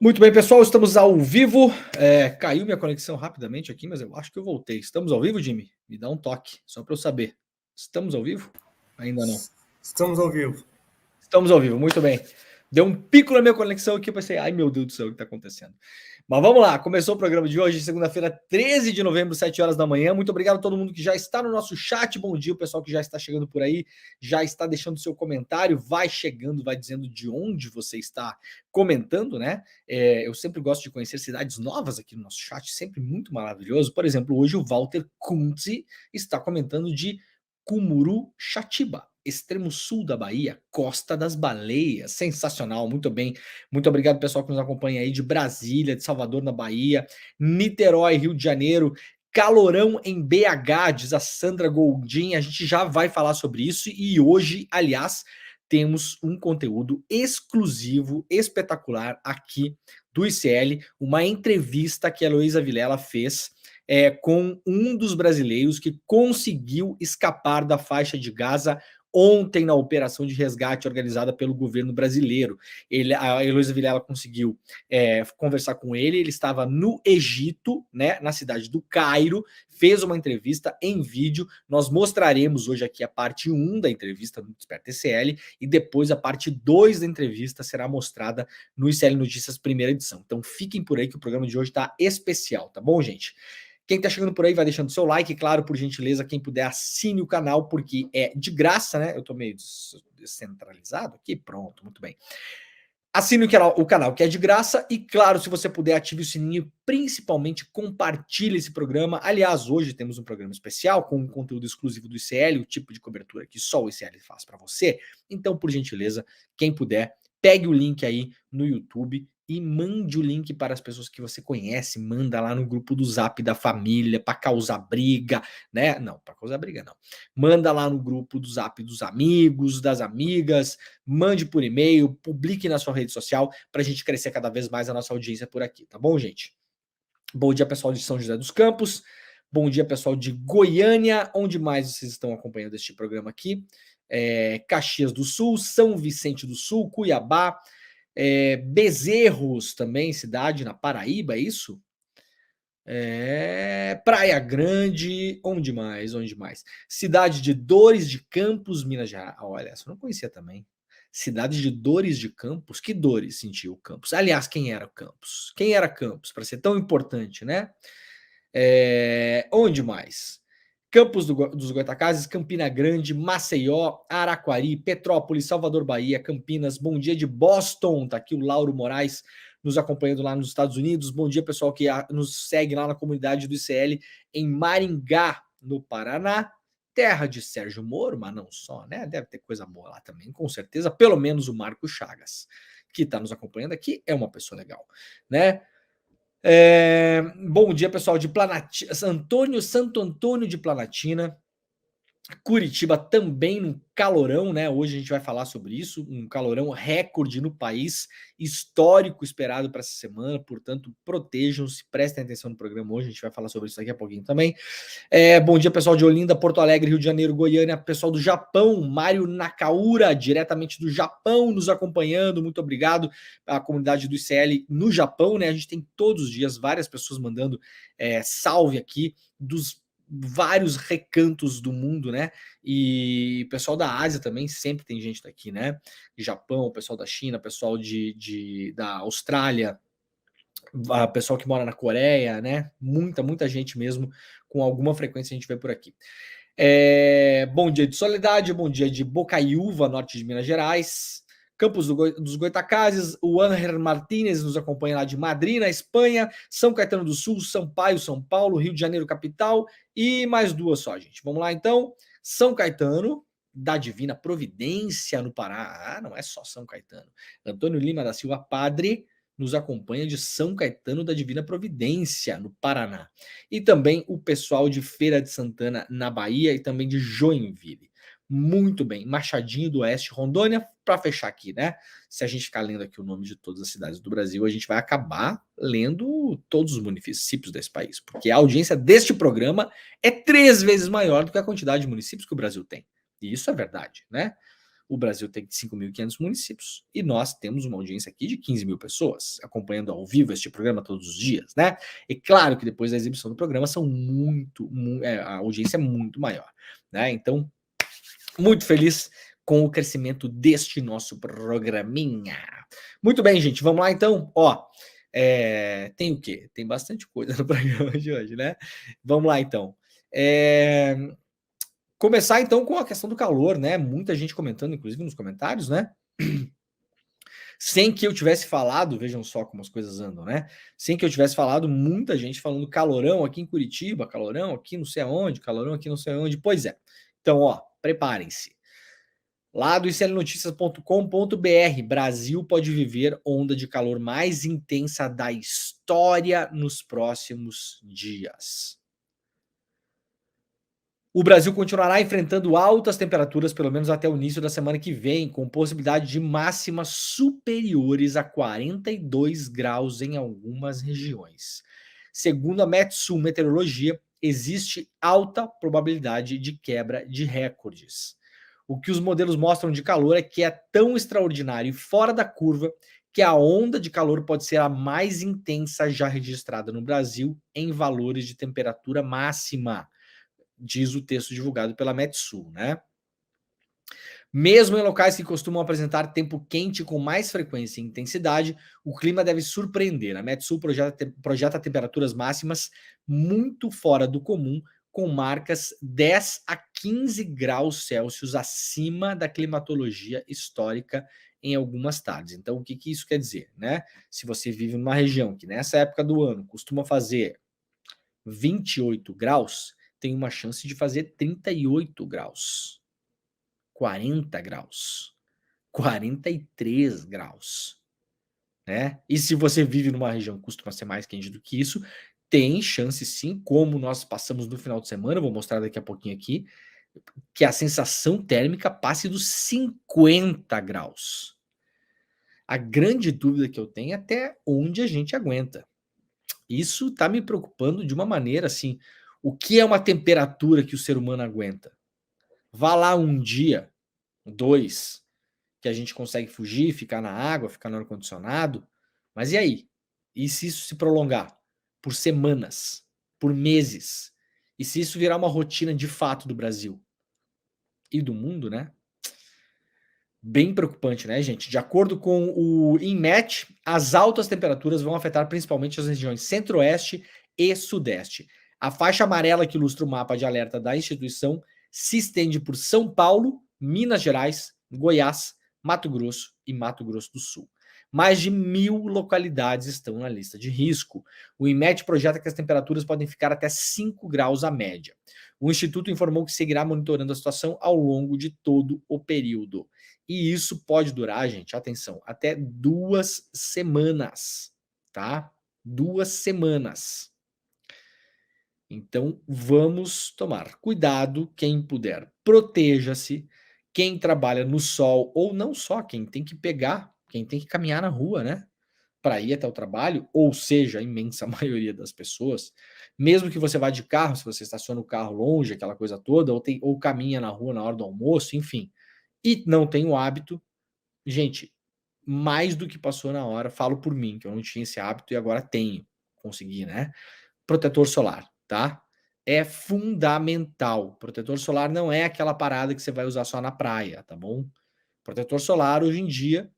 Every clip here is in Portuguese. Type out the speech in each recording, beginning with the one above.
Muito bem, pessoal, estamos ao vivo. Caiu minha conexão rapidamente aqui, mas eu acho que eu voltei. Estamos ao vivo, Jimmy? Me dá um toque, só para eu saber. Estamos ao vivo? Ainda não. Estamos ao vivo. Estamos ao vivo, muito bem. Deu um pico na minha conexão aqui, eu pensei, ai meu Deus do céu, o que está acontecendo? Mas vamos lá, começou o programa de hoje, segunda-feira, 13 de novembro, 7 horas da manhã. Muito obrigado a todo mundo que já está no nosso chat. Bom dia, o pessoal que já está chegando por aí, já está deixando seu comentário, vai chegando, vai dizendo de onde você está comentando, né? Eu sempre gosto de conhecer cidades novas aqui no nosso chat, sempre muito maravilhoso. Por exemplo, hoje o Walter Kuntzi está comentando de Cumuruxatiba, extremo sul da Bahia, Costa das Baleias, sensacional, muito bem. Muito obrigado, pessoal, que nos acompanha aí de Brasília, de Salvador, na Bahia, Niterói, Rio de Janeiro, calorão em BH, diz a Sandra Goldin. A gente já vai falar sobre isso e hoje, aliás, temos um conteúdo exclusivo, espetacular aqui do ICL, uma entrevista que a Heloísa Vilela fez com um dos brasileiros que conseguiu escapar da faixa de Gaza ontem na operação de resgate organizada pelo governo brasileiro. A Heloísa Vilela conseguiu conversar com ele estava no Egito, né, na cidade do Cairo, fez uma entrevista em vídeo. Nós mostraremos hoje aqui a parte 1 da entrevista no Desperta ICL e depois a parte 2 da entrevista será mostrada no ICL Notícias primeira edição. Então fiquem por aí que o programa de hoje está especial, tá bom, gente? Quem tá chegando por aí vai deixando seu like, claro, por gentileza, quem puder assine o canal, porque é de graça, né? Eu tô meio descentralizado aqui, pronto, muito bem. Assine o canal, que é de graça, e claro, se você puder, ative o sininho, principalmente compartilhe esse programa. Aliás, hoje temos um programa especial com um conteúdo exclusivo do ICL, o tipo de cobertura que só o ICL faz para você. Então, por gentileza, quem puder, pegue o link aí no YouTube e mande o link para as pessoas que você conhece, manda lá no grupo do Zap da família para causar briga, né? Não, para causar briga não. Manda lá no grupo do Zap dos amigos, das amigas, mande por e-mail, publique na sua rede social para a gente crescer cada vez mais a nossa audiência por aqui, tá bom, gente? Bom dia, pessoal de São José dos Campos. Bom dia, pessoal de Goiânia. Onde mais vocês estão acompanhando este programa aqui? Caxias do Sul, São Vicente do Sul, Cuiabá, Bezerros também, cidade na Paraíba, é isso? Praia Grande, onde mais? Onde mais? Cidade de Dores de Campos, Minas Gerais. Olha, essa eu não conhecia também. Cidade de Dores de Campos? Que dores sentiu o Campos? Aliás, quem era o Campos? Quem era Campos para ser tão importante, né? Onde mais? Campos dos Goytacazes, Campina Grande, Maceió, Araquari, Petrópolis, Salvador, Bahia, Campinas. Bom dia de Boston, tá aqui o Lauro Moraes nos acompanhando lá nos Estados Unidos. Bom dia, pessoal que nos segue lá na comunidade do ICL em Maringá, no Paraná. Terra de Sérgio Moro, mas não só, né? Deve ter coisa boa lá também, com certeza. Pelo menos o Marco Chagas, que está nos acompanhando aqui, é uma pessoa legal, né? Bom dia, pessoal de Santo Antônio de Planatina, Curitiba também num calorão, né? Hoje a gente vai falar sobre isso, um calorão recorde no país, histórico esperado para essa semana, portanto, protejam-se, prestem atenção no programa hoje, a gente vai falar sobre isso daqui a pouquinho também. Bom dia, pessoal de Olinda, Porto Alegre, Rio de Janeiro, Goiânia, pessoal do Japão, Mário Nakaura, diretamente do Japão, nos acompanhando, muito obrigado à comunidade do ICL no Japão, né? A gente tem todos os dias várias pessoas mandando salve aqui dos vários recantos do mundo, né? E pessoal da Ásia também, sempre tem gente daqui, né? Japão, pessoal da China, pessoal da Austrália, pessoal que mora na Coreia, né? Muita gente mesmo, com alguma frequência a gente vê por aqui. Bom dia de Soledade, bom dia de Bocaiúva, norte de Minas Gerais, Campos dos Goytacazes, o Ángel Martínez nos acompanha lá de Madrid, na Espanha, São Caetano do Sul, Sampaio, São Paulo, Rio de Janeiro, capital, e mais duas só, gente. Vamos lá, então. São Caetano, da Divina Providência no Pará. Ah, não é só São Caetano. Antônio Lima da Silva, padre, nos acompanha de São Caetano da Divina Providência, no Paraná. E também o pessoal de Feira de Santana, na Bahia, e também de Joinville. Muito bem, Machadinho do Oeste, Rondônia, para fechar aqui, né? Se a gente ficar lendo aqui o nome de todas as cidades do Brasil, a gente vai acabar lendo todos os municípios desse país, porque a audiência deste programa é 3 vezes maior do que a quantidade de municípios que o Brasil tem. E isso é verdade, né? O Brasil tem 5.500 municípios e nós temos uma audiência aqui de 15 mil pessoas acompanhando ao vivo este programa todos os dias, né? E claro que depois da exibição do programa a audiência é muito maior, né? Então, muito feliz com o crescimento deste nosso programinha. Muito bem, gente, vamos lá então. Ó, tem o quê? Tem bastante coisa no programa de hoje, né? Vamos lá então. Começar então com a questão do calor, né? Muita gente comentando, inclusive nos comentários, né? Sem que eu tivesse falado, vejam só como as coisas andam, né? Sem que eu tivesse falado, muita gente falando calorão aqui em Curitiba, calorão aqui não sei aonde, calorão aqui não sei aonde. Pois é. Então, ó, preparem-se. Lá do iclnoticias.com.br, Brasil pode viver onda de calor mais intensa da história nos próximos dias. O Brasil continuará enfrentando altas temperaturas, pelo menos até o início da semana que vem, com possibilidade de máximas superiores a 42 graus em algumas regiões. Segundo a Metsul Meteorologia, existe alta probabilidade de quebra de recordes. O que os modelos mostram de calor é que é tão extraordinário e fora da curva que a onda de calor pode ser a mais intensa já registrada no Brasil em valores de temperatura máxima, diz o texto divulgado pela Metsul, né? Mesmo em locais que costumam apresentar tempo quente com mais frequência e intensidade, o clima deve surpreender. A Metsul projeta temperaturas máximas muito fora do comum, com marcas 10 a 15 graus Celsius acima da climatologia histórica em algumas tardes. Então, o que isso quer dizer, né? Se você vive numa região que nessa época do ano costuma fazer 28 graus, tem uma chance de fazer 38 graus, 40 graus, 43 graus, né? E se você vive numa região que costuma ser mais quente do que isso, tem chance sim, como nós passamos no final de semana, vou mostrar daqui a pouquinho aqui, que a sensação térmica passe dos 50 graus. A grande dúvida que eu tenho é até onde a gente aguenta. Isso está me preocupando de uma maneira assim. O que é uma temperatura que o ser humano aguenta? Vá lá um dia, 2, que a gente consegue fugir, ficar na água, ficar no ar-condicionado. Mas e aí? E se isso se prolongar por semanas, por meses? E se isso virar uma rotina de fato do Brasil e do mundo, né? Bem preocupante, né, gente? De acordo com o INMET, as altas temperaturas vão afetar principalmente as regiões centro-oeste e sudeste. A faixa amarela que ilustra o mapa de alerta da instituição se estende por São Paulo, Minas Gerais, Goiás, Mato Grosso e Mato Grosso do Sul. Mais de 1.000 localidades estão na lista de risco. O INMET projeta que as temperaturas podem ficar até 5 graus a média. O Instituto informou que seguirá monitorando a situação ao longo de todo o período. E isso pode durar, gente, atenção, até 2 semanas, tá? 2 semanas. Então, vamos tomar cuidado, quem puder, proteja-se. Quem trabalha no sol, ou não só, quem tem que pegar, quem tem que caminhar na rua, né? Para ir até o trabalho, ou seja, a imensa maioria das pessoas, mesmo que você vá de carro, se você estaciona o carro longe, aquela coisa toda, ou caminha na rua na hora do almoço, enfim, e não tem o hábito, gente, mais do que passou na hora, falo por mim, que eu não tinha esse hábito e agora tenho, consegui, né? Protetor solar, tá? É fundamental. Protetor solar não é aquela parada que você vai usar só na praia, tá bom? Protetor solar, hoje em dia,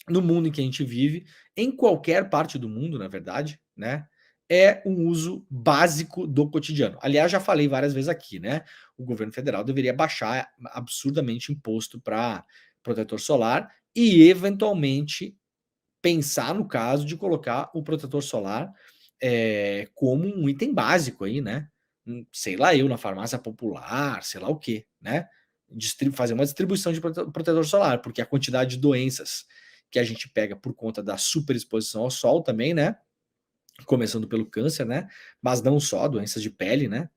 no mundo em que a gente vive, em qualquer parte do mundo, na verdade, né? É um uso básico do cotidiano. Aliás, já falei várias vezes aqui, né? O governo federal deveria baixar absurdamente imposto para protetor solar e, eventualmente, pensar no caso de colocar o protetor solar como um item básico aí, né? Sei lá eu, na farmácia popular, sei lá o quê, né? fazer uma distribuição de protetor solar, porque a quantidade de doenças que a gente pega por conta da superexposição ao sol também, né? Começando pelo câncer, né? Mas não só, doenças de pele, né?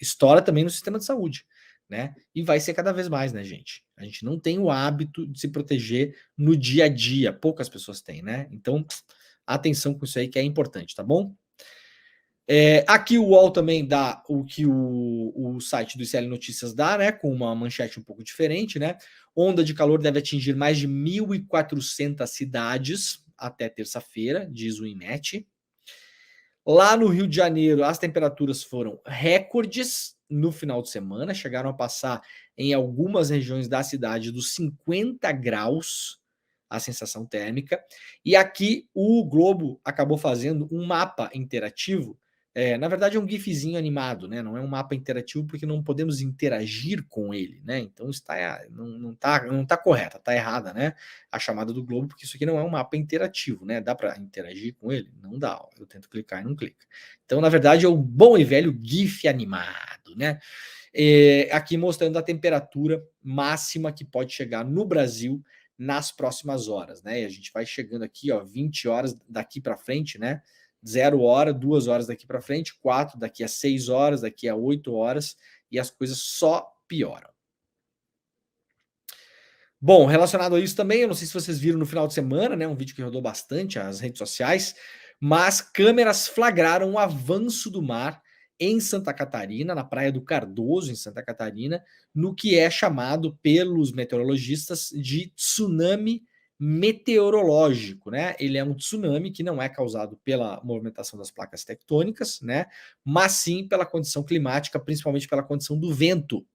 Estoura também no sistema de saúde, né? E vai ser cada vez mais, né, gente? A gente não tem o hábito de se proteger no dia a dia, poucas pessoas têm, né? Então, atenção com isso aí que é importante, tá bom? Aqui o UOL também dá o que o site do ICL Notícias dá, né? Com uma manchete um pouco diferente, né? Onda de calor deve atingir mais de 1.400 cidades até terça-feira, diz o INMET. Lá no Rio de Janeiro, as temperaturas foram recordes no final de semana, chegaram a passar em algumas regiões da cidade dos 50 graus a sensação térmica. E aqui o Globo acabou fazendo um mapa interativo. Na verdade, é um gifzinho animado, né? Não é um mapa interativo porque não podemos interagir com ele, né? Então não tá correta, tá errada, né? A chamada do Globo, porque isso aqui não é um mapa interativo, né? Dá para interagir com ele? Não dá. Ó. Eu tento clicar e não clica. Então, na verdade, é o bom e velho GIF animado, né? Aqui mostrando a temperatura máxima que pode chegar no Brasil nas próximas horas, né? E a gente vai chegando aqui, ó, 20 horas daqui para frente, né? 0 hora, 2 horas daqui para frente, 4 daqui a 6 horas, daqui a 8 horas, e as coisas só pioram. Bom, relacionado a isso também, eu não sei se vocês viram no final de semana, né? Um vídeo que rodou bastante as redes sociais, mas câmeras flagraram o avanço do mar em Santa Catarina, na Praia do Cardoso, em Santa Catarina, no que é chamado pelos meteorologistas de tsunami meteorológico, né? Ele é um tsunami que não é causado pela movimentação das placas tectônicas, né? Mas sim pela condição climática, principalmente pela condição do vento.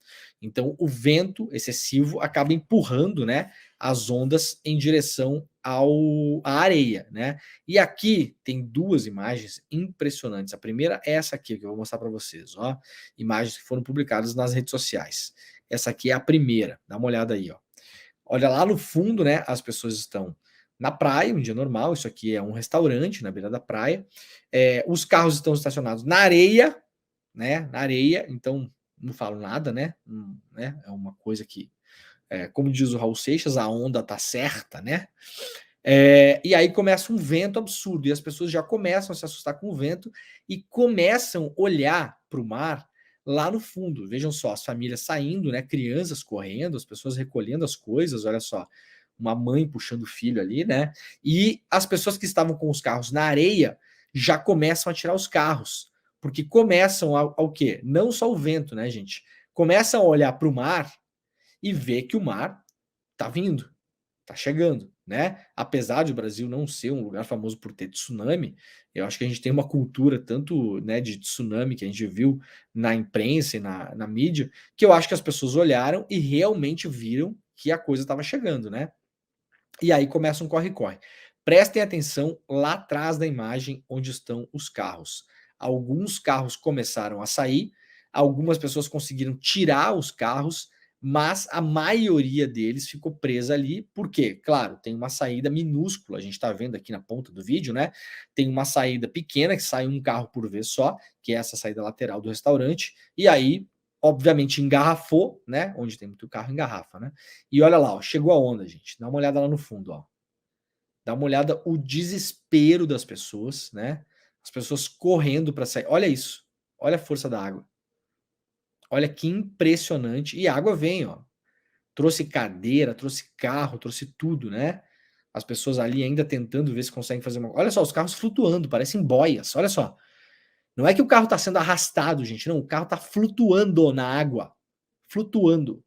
Então, o vento excessivo acaba empurrando, né, as ondas em direção à areia, né? E aqui tem duas imagens impressionantes. A primeira é essa aqui que eu vou mostrar para vocês, ó, imagens que foram publicadas nas redes sociais. Essa aqui é a primeira. Dá uma olhada aí, ó. Olha lá no fundo, né? As pessoas estão na praia, um dia normal. Isso aqui é um restaurante na beira da praia. Os carros estão estacionados na areia, né? Na areia. Então não falo nada, né? É uma coisa que, como diz o Raul Seixas, a onda tá certa, né? E aí começa um vento absurdo e as pessoas já começam a se assustar com o vento e começam a olhar para o mar lá no fundo. Vejam só, as famílias saindo, né? Crianças correndo, as pessoas recolhendo as coisas, olha só, uma mãe puxando o filho ali, né? E as pessoas que estavam com os carros na areia já começam a tirar os carros, porque começam ao quê? Não só o vento, né, gente? Começam a olhar para o mar e ver que o mar tá vindo, tá chegando, né? Apesar de o Brasil não ser um lugar famoso por ter tsunami, eu acho que a gente tem uma cultura tanto, né, de tsunami que a gente viu na imprensa e na mídia, que eu acho que as pessoas olharam e realmente viram que a coisa estava chegando, né? E aí começa um corre-corre. Prestem atenção lá atrás da imagem onde estão os carros. Alguns carros começaram a sair, algumas pessoas conseguiram tirar os carros, mas a maioria deles ficou presa ali, porque, claro, tem uma saída minúscula, a gente está vendo aqui na ponta do vídeo, né? Tem uma saída pequena que sai um carro por vez só, que é essa saída lateral do restaurante, e aí, obviamente, engarrafou, né? Onde tem muito carro, engarrafa, né? E olha lá, ó, chegou a onda, gente. Dá uma olhada lá no fundo, ó. Dá uma olhada o desespero das pessoas, né? As pessoas correndo para sair. Olha isso. Olha a força da água. Olha que impressionante. E a água vem, ó. Trouxe cadeira, trouxe carro, trouxe tudo, né? As pessoas ali ainda tentando ver se conseguem fazer uma. Olha só, os carros flutuando, parecem boias. Olha só. Não é que o carro está sendo arrastado, gente. Não, o carro está flutuando na água. Flutuando.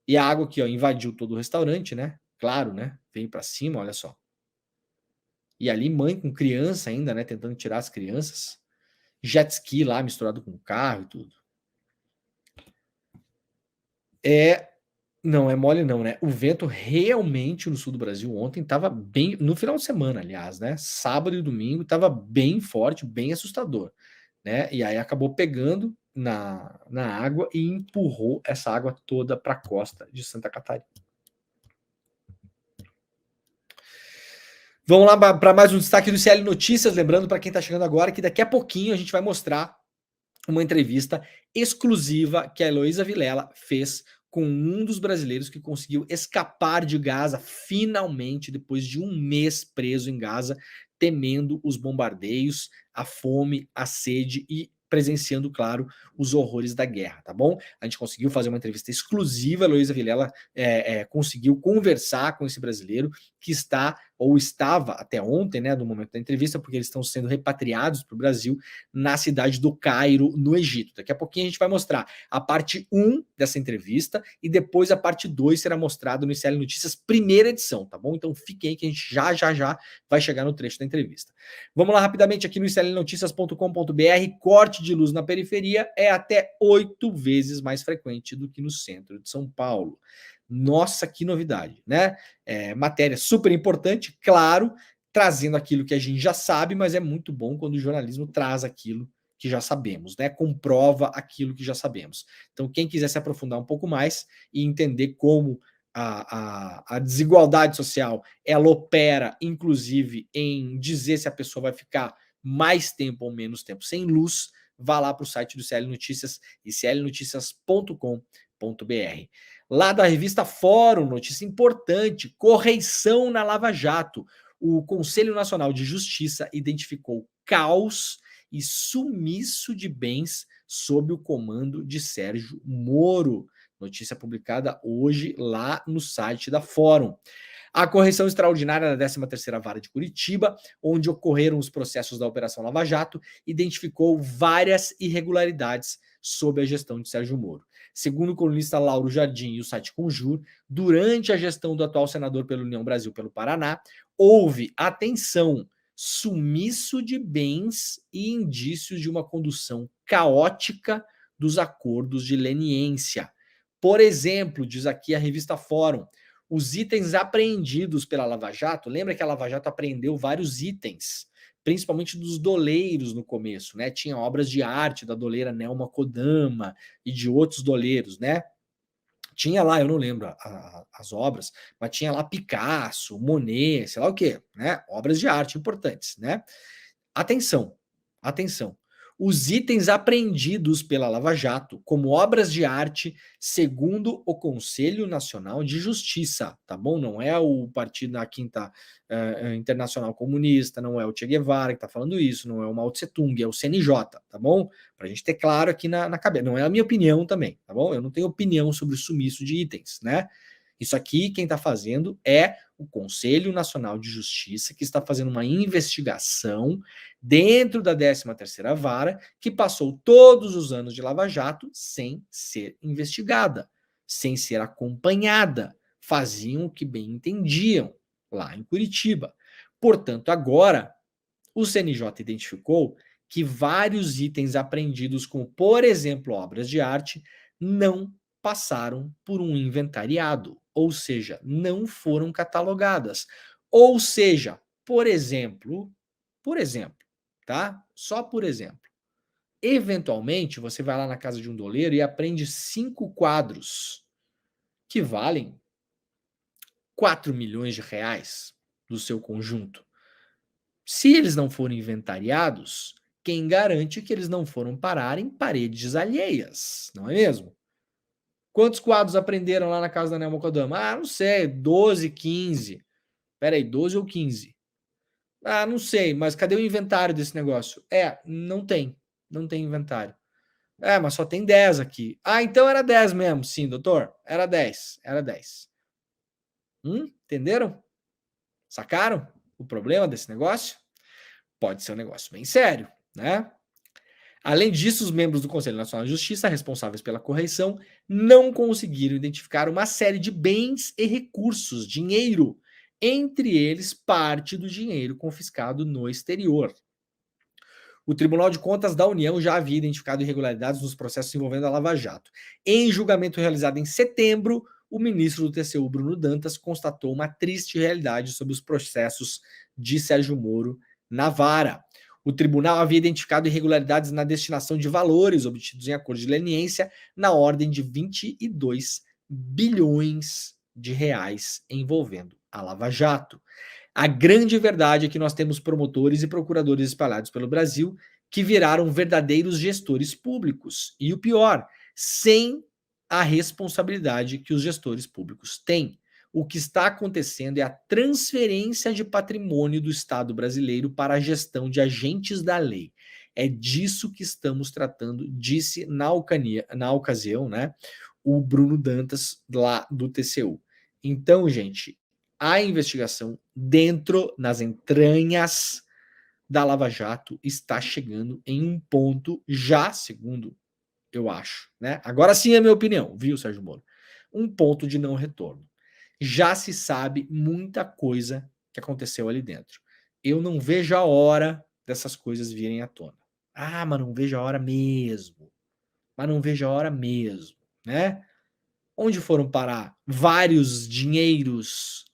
E a água aqui, ó, invadiu todo o restaurante, né? Claro, né? Veio para cima, olha só. E ali, mãe com criança ainda, né? Tentando tirar as crianças. Jet ski lá misturado com carro e tudo. Não é mole não, né? O vento realmente no sul do Brasil ontem estava bem, no final de semana, aliás, né? Sábado e domingo estava bem forte, bem assustador, né? E aí acabou pegando na água e empurrou essa água toda para a costa de Santa Catarina. Vamos lá para mais um destaque do ICL Notícias, lembrando para quem está chegando agora que daqui a pouquinho a gente vai mostrar uma entrevista exclusiva que a Heloísa Vilela fez com um dos brasileiros que conseguiu escapar de Gaza finalmente, depois de um mês preso em Gaza, temendo os bombardeios, a fome, a sede e presenciando, claro, os horrores da guerra, tá bom? A gente conseguiu fazer uma entrevista exclusiva, a Heloísa Vilela conseguiu conversar com esse brasileiro que está, ou estava até ontem, né, no momento da entrevista, porque eles estão sendo repatriados para o Brasil, na cidade do Cairo, no Egito. Daqui a pouquinho a gente vai mostrar a parte 1 dessa entrevista e depois a parte 2 será mostrada no ICL Notícias, primeira edição, tá bom? Então fiquem aí que a gente já vai chegar no trecho da entrevista. Vamos lá rapidamente aqui no iclnoticias.com.br. Corte de luz na periferia é até 8 vezes mais frequente do que no centro de São Paulo. Nossa, que novidade, né? Matéria super importante, claro, trazendo aquilo que a gente já sabe, mas é muito bom quando o jornalismo traz aquilo que já sabemos, né? Comprova aquilo que já sabemos. Então, quem quiser se aprofundar um pouco mais e entender como a desigualdade social ela opera, inclusive, em dizer se a pessoa vai ficar mais tempo ou menos tempo sem luz, vá lá para o site do ICL Notícias, iclnoticias.com.br. Lá da revista Fórum, notícia importante: correição na Lava Jato. O Conselho Nacional de Justiça identificou caos e sumiço de bens sob o comando de Sérgio Moro. Notícia publicada hoje lá no site da Fórum. A correição extraordinária da 13ª Vara de Curitiba, onde ocorreram os processos da Operação Lava Jato, identificou várias irregularidades sob a gestão de Sérgio Moro. Segundo o colunista Lauro Jardim e o site Conjur, durante a gestão do atual senador pela União Brasil pelo Paraná, houve, atenção, sumiço de bens e indícios de uma condução caótica dos acordos de leniência. Por exemplo, diz aqui a revista Fórum, os itens apreendidos pela Lava Jato, lembra que a Lava Jato apreendeu vários itens, principalmente dos doleiros no começo, né? Tinha obras de arte da doleira Nelma Kodama e de outros doleiros, né? Tinha lá, eu não lembro as obras, mas tinha lá Picasso, Monet, sei lá o quê, né? Obras de arte importantes, né? Atenção, atenção. Os itens apreendidos pela Lava Jato como obras de arte, segundo o Conselho Nacional de Justiça, tá bom? Não é o Partido da Quinta Internacional Comunista, não é o Che Guevara que tá falando isso, não é o Mao Tse Tung, é o CNJ, tá bom? Pra gente ter claro aqui na cabeça. Não é a minha opinião também, tá bom? Eu não tenho opinião sobre o sumiço de itens, né? Isso aqui, quem está fazendo é o Conselho Nacional de Justiça, que está fazendo uma investigação dentro da 13ª Vara, que passou todos os anos de Lava Jato sem ser investigada, sem ser acompanhada. Faziam o que bem entendiam lá em Curitiba. Portanto, agora, o CNJ identificou que vários itens apreendidos, como, por exemplo, obras de arte, não passaram por um inventariado, ou seja, não foram catalogadas. Ou seja, por exemplo, tá? Só por exemplo, eventualmente você vai lá na casa de um doleiro e apreende 5 quadros que valem 4 milhões de reais do seu conjunto. Se eles não forem inventariados, quem garante que eles não foram parar em paredes alheias, não é mesmo? Quantos quadros aprenderam lá na casa da Nelma Kodama? Ah, não sei, 12, 15. Peraí, 12 ou 15? Ah, não sei, mas cadê o inventário desse negócio? Não tem inventário. Mas só tem 10 aqui. Ah, então era 10 mesmo, sim, doutor. Era 10. Entenderam? Sacaram o problema desse negócio? Pode ser um negócio bem sério, né? Além disso, os membros do Conselho Nacional de Justiça, responsáveis pela correição, não conseguiram identificar uma série de bens e recursos, dinheiro, entre eles parte do dinheiro confiscado no exterior. O Tribunal de Contas da União já havia identificado irregularidades nos processos envolvendo a Lava Jato. Em julgamento realizado em setembro, o ministro do TCU, Bruno Dantas, constatou uma triste realidade sobre os processos de Sérgio Moro na vara. O tribunal havia identificado irregularidades na destinação de valores obtidos em acordo de leniência na ordem de 22 bilhões de reais envolvendo a Lava Jato. A grande verdade é que nós temos promotores e procuradores espalhados pelo Brasil que viraram verdadeiros gestores públicos. E o pior, sem a responsabilidade que os gestores públicos têm. O que está acontecendo é a transferência de patrimônio do Estado brasileiro para a gestão de agentes da lei. É disso que estamos tratando, disse na ocasião, né, o Bruno Dantas, lá do TCU. Então, gente, a investigação dentro, nas entranhas da Lava Jato, está chegando em um ponto já, segundo eu acho, né? Agora sim é a minha opinião, viu, Sérgio Moro? Um ponto de não retorno. Já se sabe muita coisa que aconteceu ali dentro. Eu não vejo a hora dessas coisas virem à tona. Ah, mas não vejo a hora mesmo. Mas não vejo a hora mesmo, né? Onde foram parar vários dinheiros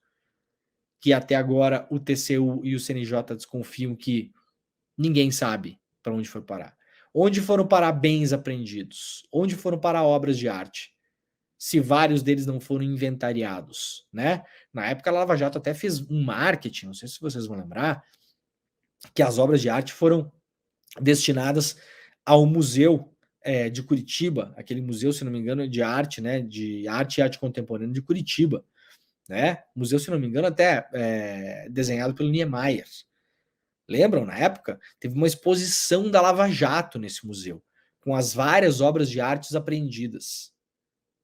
que até agora o TCU e o CNJ desconfiam que ninguém sabe para onde foi parar? Onde foram parar bens apreendidos? Onde foram parar obras de arte? Se vários deles não foram inventariados, né? Na época a Lava Jato até fez um marketing, não sei se vocês vão lembrar, que as obras de arte foram destinadas ao museu de Curitiba, aquele museu, se não me engano, de arte, né? De arte e arte contemporânea de Curitiba, né? Museu, se não me engano, até desenhado pelo Niemeyer. Lembram, na época? Teve uma exposição da Lava Jato nesse museu, com as várias obras de artes apreendidas.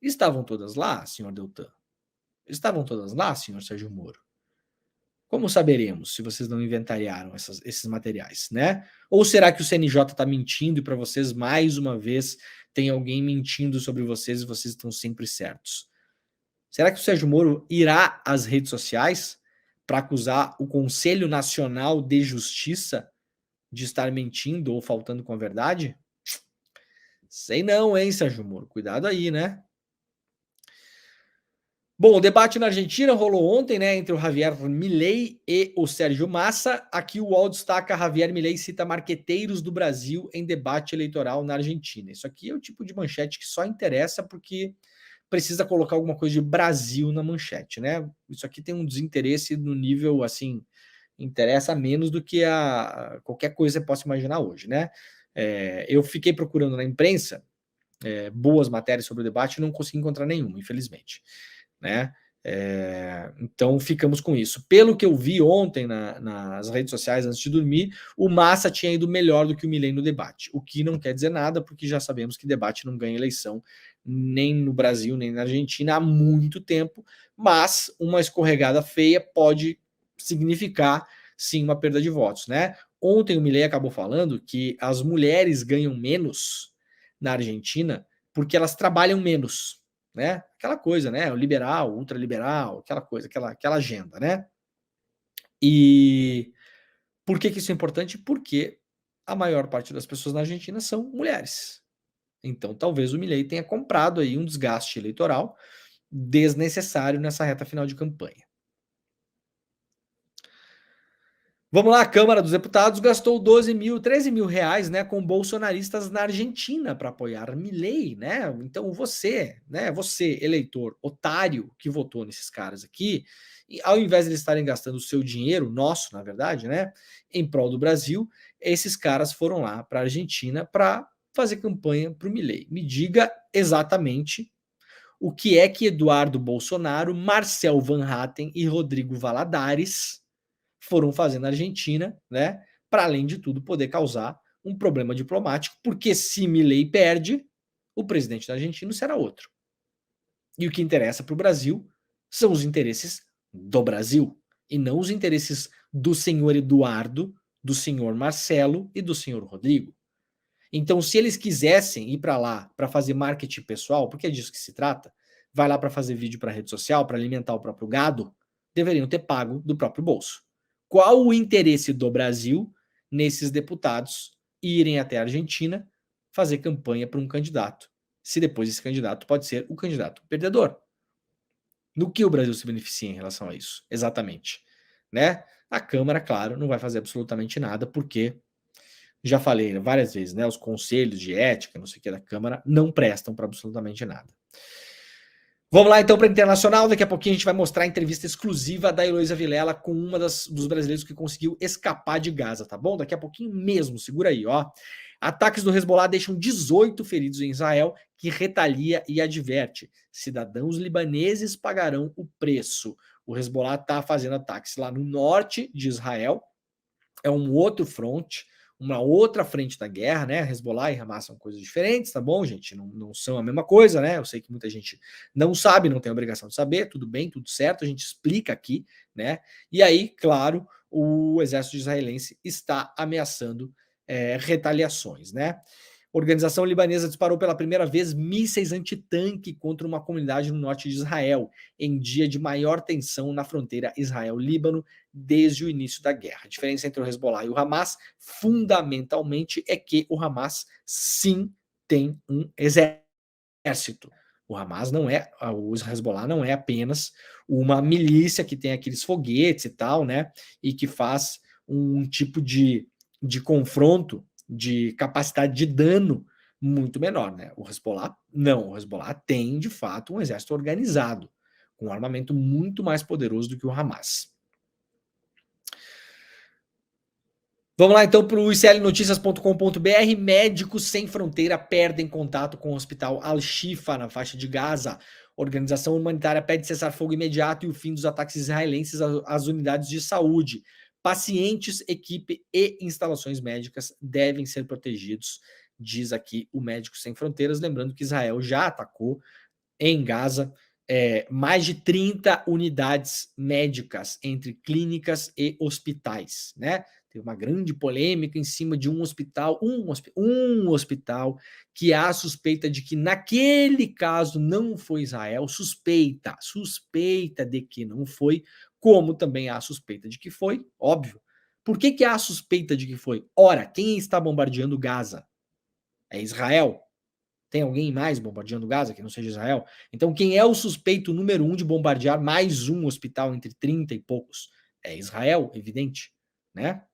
Estavam todas lá, senhor Deltan? Estavam todas lá, senhor Sérgio Moro? Como saberemos se vocês não inventariaram esses materiais, né? Ou será que o CNJ está mentindo e para vocês, mais uma vez, tem alguém mentindo sobre vocês e vocês estão sempre certos? Será que o Sérgio Moro irá às redes sociais para acusar o Conselho Nacional de Justiça de estar mentindo ou faltando com a verdade? Sei não, hein, Sérgio Moro? Cuidado aí, né? Bom, o debate na Argentina rolou ontem, né, entre o Javier Milei e o Sérgio Massa. Aqui o UOL destaca: Javier Milei cita marqueteiros do Brasil em debate eleitoral na Argentina. Isso aqui é o tipo de manchete que só interessa porque precisa colocar alguma coisa de Brasil na manchete, né? Isso aqui tem um desinteresse no nível, assim, interessa menos do que qualquer coisa que você possa imaginar hoje, né? Eu fiquei procurando na imprensa boas matérias sobre o debate e não consegui encontrar nenhuma, infelizmente, né? Então ficamos com isso. Pelo que eu vi ontem nas redes sociais antes de dormir, o Massa tinha ido melhor do que o Milei no debate, o que não quer dizer nada, porque já sabemos que debate não ganha eleição nem no Brasil, nem na Argentina há muito tempo, mas uma escorregada feia pode significar sim uma perda de votos, né? Ontem o Milei acabou falando que as mulheres ganham menos na Argentina porque elas trabalham menos, né? Aquela coisa, né? O liberal, ultraliberal, aquela coisa, aquela agenda, né? E por que isso é importante? Porque a maior parte das pessoas na Argentina são mulheres. Então, talvez o Milei tenha comprado aí um desgaste eleitoral desnecessário nessa reta final de campanha. Vamos lá, a Câmara dos Deputados gastou 13 mil reais, né, com bolsonaristas na Argentina para apoiar Milei, né? Então você, né, você, eleitor otário que votou nesses caras aqui, e ao invés de eles estarem gastando o seu dinheiro, nosso, na verdade, né, em prol do Brasil, esses caras foram lá para a Argentina para fazer campanha para o Milei. Me diga exatamente o que é que Eduardo Bolsonaro, Marcel Van Hatten e Rodrigo Valadares foram fazer na Argentina, né? Para além de tudo poder causar um problema diplomático, porque se Milei perde, o presidente da Argentina será outro. E o que interessa para o Brasil são os interesses do Brasil e não os interesses do senhor Eduardo, do senhor Marcelo e do senhor Rodrigo. Então, se eles quisessem ir para lá para fazer marketing pessoal, porque é disso que se trata, vai lá para fazer vídeo para rede social, para alimentar o próprio gado, deveriam ter pago do próprio bolso. Qual o interesse do Brasil nesses deputados irem até a Argentina fazer campanha para um candidato, se depois esse candidato pode ser o candidato perdedor? No que o Brasil se beneficia em relação a isso? Exatamente, né? A Câmara, claro, não vai fazer absolutamente nada, porque já falei várias vezes, né? Os conselhos de ética, não sei o que da Câmara, não prestam para absolutamente nada. Vamos lá então para a internacional. Daqui a pouquinho a gente vai mostrar a entrevista exclusiva da Heloísa Vilela com uma dos brasileiros que conseguiu escapar de Gaza, tá bom? Daqui a pouquinho mesmo, segura aí, ó. Ataques do Hezbollah deixam 18 feridos em Israel, que retalia e adverte. Cidadãos libaneses pagarão o preço. O Hezbollah está fazendo ataques lá no norte de Israel. É um outro fronte, uma outra frente da guerra, né? Hezbollah e Hamas são coisas diferentes, tá bom, gente? Não são a mesma coisa, né? Eu sei que muita gente não sabe, não tem obrigação de saber, tudo bem, tudo certo, a gente explica aqui, né? E aí, claro, o exército israelense está ameaçando retaliações, né? Organização libanesa disparou pela primeira vez mísseis antitanque contra uma comunidade no norte de Israel, em dia de maior tensão na fronteira Israel-Líbano desde o início da guerra. A diferença entre o Hezbollah e o Hamas, fundamentalmente, é que o Hamas, sim, tem um exército. O Hamas não é, o Hezbollah não é apenas uma milícia que tem aqueles foguetes e tal, né? E que faz um tipo de confronto de capacidade de dano muito menor, né? O Hezbollah não, o Hezbollah tem de fato um exército organizado, com um armamento muito mais poderoso do que o Hamas. Vamos lá então para o iclnoticias.com.br. Médicos Sem Fronteira perdem contato com o hospital Al-Shifa na faixa de Gaza. Organização humanitária pede cessar-fogo imediato e o fim dos ataques israelenses às unidades de saúde. Pacientes, equipe e instalações médicas devem ser protegidos, diz aqui o Médicos Sem Fronteiras. Lembrando que Israel já atacou em Gaza mais de 30 unidades médicas entre clínicas e hospitais, né? Teve uma grande polêmica em cima de um hospital que há suspeita de que naquele caso não foi Israel, suspeita de que não foi, como também há suspeita de que foi, óbvio. Por que há suspeita de que foi? Ora, quem está bombardeando Gaza? É Israel? Tem alguém mais bombardeando Gaza que não seja Israel? Então, quem é o suspeito número 1 de bombardear mais um hospital entre 30 e poucos? É Israel, evidente, né?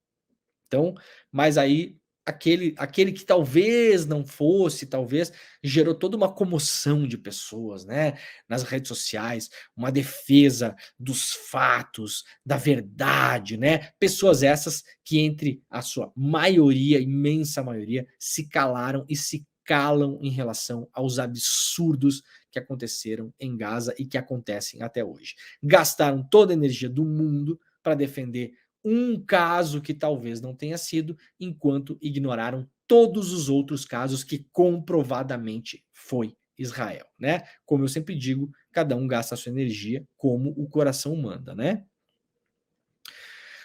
Então, mas aí aquele que talvez não fosse, talvez gerou toda uma comoção de pessoas, né, nas redes sociais, uma defesa dos fatos, da verdade, né? Pessoas essas que entre a sua maioria, imensa maioria, se calaram e se calam em relação aos absurdos que aconteceram em Gaza e que acontecem até hoje. Gastaram toda a energia do mundo para defender um caso que talvez não tenha sido, enquanto ignoraram todos os outros casos que comprovadamente foi Israel, né? Como eu sempre digo, cada um gasta a sua energia como o coração manda, né?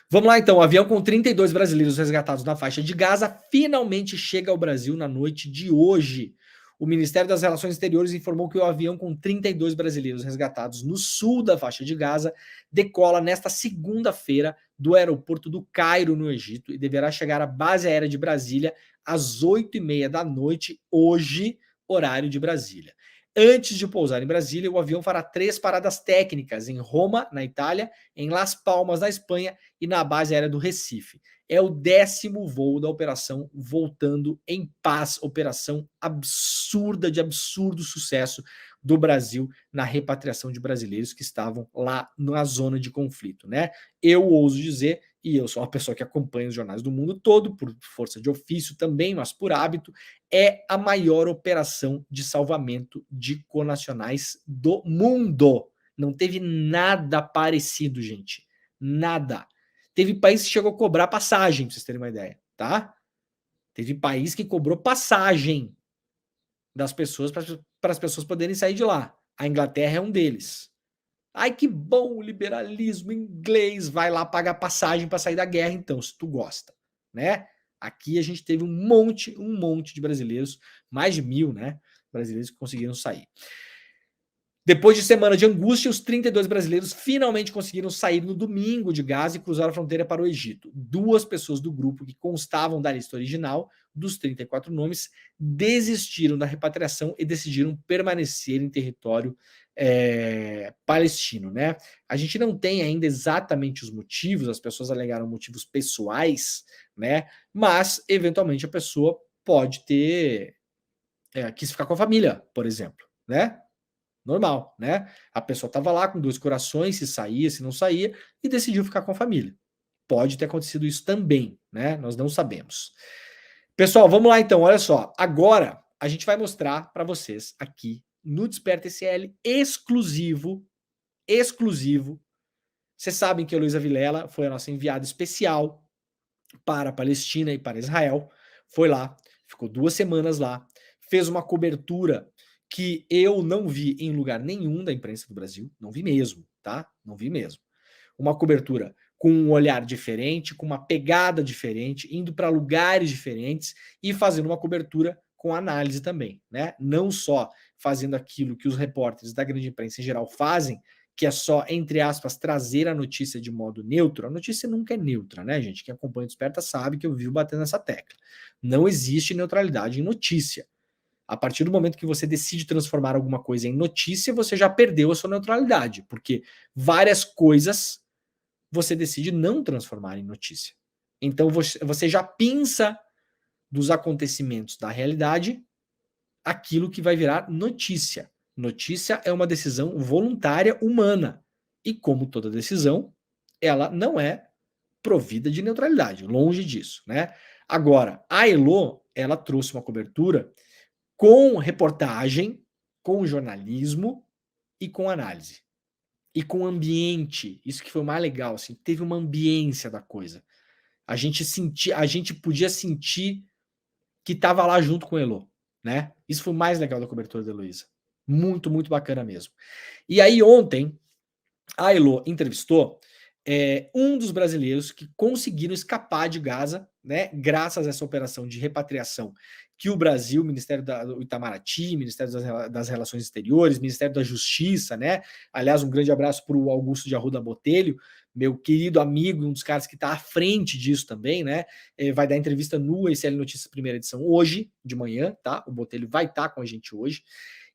Vamos lá então, o avião com 32 brasileiros resgatados na faixa de Gaza finalmente chega ao Brasil na noite de hoje. O Ministério das Relações Exteriores informou que o avião com 32 brasileiros resgatados no sul da faixa de Gaza decola nesta segunda-feira do aeroporto do Cairo, no Egito, e deverá chegar à base aérea de Brasília às 8h30 da noite, hoje, horário de Brasília. Antes de pousar em Brasília, o avião fará 3 paradas técnicas em Roma, na Itália, em Las Palmas, na Espanha, e na base aérea do Recife. É o 10º voo da operação Voltando em Paz, operação absurda, de absurdo sucesso do Brasil na repatriação de brasileiros que estavam lá na zona de conflito, né? Eu ouso dizer, e eu sou uma pessoa que acompanha os jornais do mundo todo, por força de ofício também, mas por hábito, é a maior operação de salvamento de conacionais do mundo. Não teve nada parecido, gente. Nada. Teve país que chegou a cobrar passagem, pra vocês terem uma ideia, tá? Teve país que cobrou passagem das pessoas para as pessoas poderem sair de lá. A Inglaterra é um deles. Ai, que bom, o liberalismo inglês, vai lá pagar passagem para sair da guerra, então, se tu gosta, né? Aqui a gente teve um monte de brasileiros, mais de 1.000, né? Brasileiros que conseguiram sair. Depois de semana de angústia, os 32 brasileiros finalmente conseguiram sair no domingo de Gaza e cruzar a fronteira para o Egito. 2 pessoas do grupo que constavam da lista original, dos 34 nomes, desistiram da repatriação e decidiram permanecer em território palestino, né? A gente não tem ainda exatamente os motivos, as pessoas alegaram motivos pessoais, né? Mas, eventualmente, a pessoa pode ter quis ficar com a família, por exemplo, né? Normal, né? A pessoa estava lá com dois corações, se saía, se não saía, e decidiu ficar com a família. Pode ter acontecido isso também, né? Nós não sabemos. Pessoal, vamos lá então, olha só. Agora a gente vai mostrar para vocês aqui no Desperta SL exclusivo. Vocês sabem que a Heloísa Vilela foi a nossa enviada especial para a Palestina e para Israel. Foi lá, ficou 2 semanas lá, fez uma cobertura que eu não vi em lugar nenhum da imprensa do Brasil, não vi mesmo, tá? Não vi mesmo. Uma cobertura com um olhar diferente, com uma pegada diferente, indo para lugares diferentes e fazendo uma cobertura com análise também, né? Não só fazendo aquilo que os repórteres da grande imprensa em geral fazem, que é só, entre aspas, trazer a notícia de modo neutro. A notícia nunca é neutra, né, gente? Quem acompanha o Desperta sabe que eu vivo batendo nessa tecla. Não existe neutralidade em notícia. A partir do momento que você decide transformar alguma coisa em notícia, você já perdeu a sua neutralidade, porque várias coisas você decide não transformar em notícia. Então você já pinça dos acontecimentos da realidade aquilo que vai virar notícia. Notícia é uma decisão voluntária humana. E como toda decisão, ela não é provida de neutralidade, longe disso, né? Agora, a Elo, ela trouxe uma cobertura com reportagem, com jornalismo e com análise. E com ambiente, isso que foi o mais legal, assim, teve uma ambiência da coisa. A gente podia sentir que estava lá junto com o Elo, né? Isso foi o mais legal da cobertura da Heloísa. Muito, muito bacana mesmo. E aí ontem, a Elo entrevistou um dos brasileiros que conseguiram escapar de Gaza, né? Graças a essa operação de repatriação que o Brasil, Ministério do Itamaraty, Ministério das Relações Exteriores, Ministério da Justiça, né? Aliás, um grande abraço para o Augusto de Arruda Botelho, meu querido amigo, um dos caras que está à frente disso também, né? Vai dar entrevista no ECL Notícias primeira edição hoje, de manhã, tá? O Botelho vai estar com a gente hoje.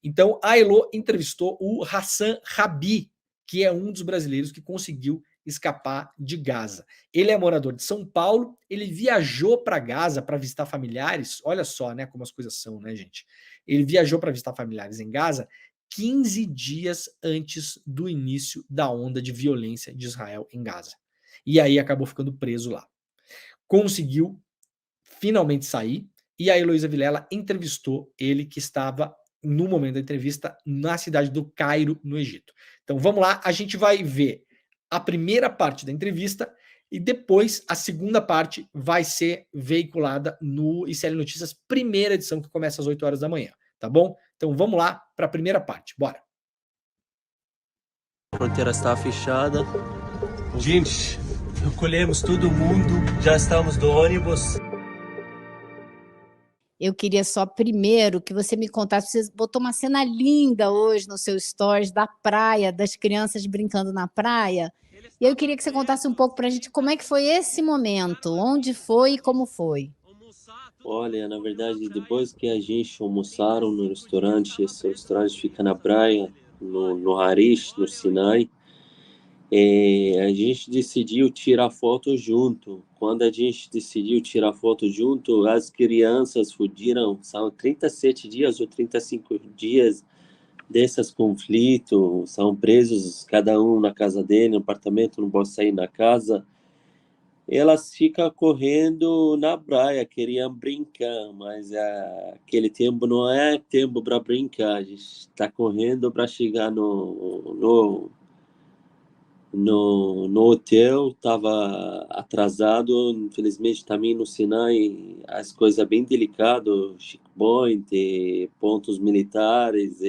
Então, a Elo entrevistou o Hassan Rabi, que é um dos brasileiros que conseguiu escapar de Gaza. Ele é morador de São Paulo, ele viajou para Gaza para visitar familiares. Olha só, né, como as coisas são, né, gente? Ele viajou para visitar familiares em Gaza 15 dias antes do início da onda de violência de Israel em Gaza. E aí acabou ficando preso lá. Conseguiu finalmente sair e a Heloísa Vilela entrevistou ele, que estava no momento da entrevista na cidade do Cairo, no Egito. Então vamos lá, a gente vai ver a primeira parte da entrevista e depois a segunda parte vai ser veiculada no ICL Notícias, primeira edição, que começa às 8 horas da manhã, tá bom? Então vamos lá para a primeira parte, bora. A fronteira está fechada. Gente, recolhemos todo mundo, já estamos no ônibus. Eu queria só primeiro que você me contasse, você botou uma cena linda hoje no seu stories da praia, das crianças brincando na praia. E eu queria que você contasse um pouco para a gente como é que foi esse momento, onde foi e como foi. Olha, na verdade, depois que a gente almoçaram no restaurante, esse restaurante fica na praia, no Harish, no Sinai, a gente decidiu tirar foto junto. Quando a gente decidiu tirar foto junto, as crianças fugiram. São 37 dias ou 35 dias desses conflitos. São presos, cada um na casa dele, no apartamento, não pode sair da casa. Elas ficam correndo na praia, queriam brincar, mas aquele tempo não é tempo para brincar. A gente está correndo para chegar no hotel, estava atrasado, infelizmente também no Sinai as coisas bem delicadas, checkpoint, pontos militares,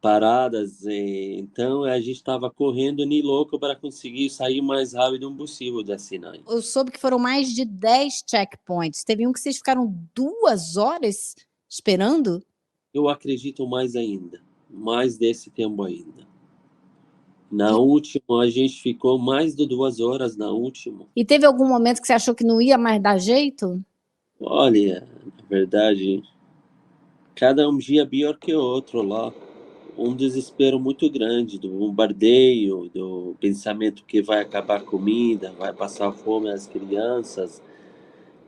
paradas, então a gente estava correndo nem louco para conseguir sair o mais rápido possível da Sinai. Eu soube que foram mais de 10 checkpoints, teve um que vocês ficaram 2 horas esperando? Eu acredito mais ainda, mais desse tempo ainda. Na última, a gente ficou mais de 2 horas na última. E teve algum momento que você achou que não ia mais dar jeito? Olha, na verdade, cada um dia pior que o outro lá. Um desespero muito grande do bombardeio, do pensamento que vai acabar a comida, vai passar fome às crianças.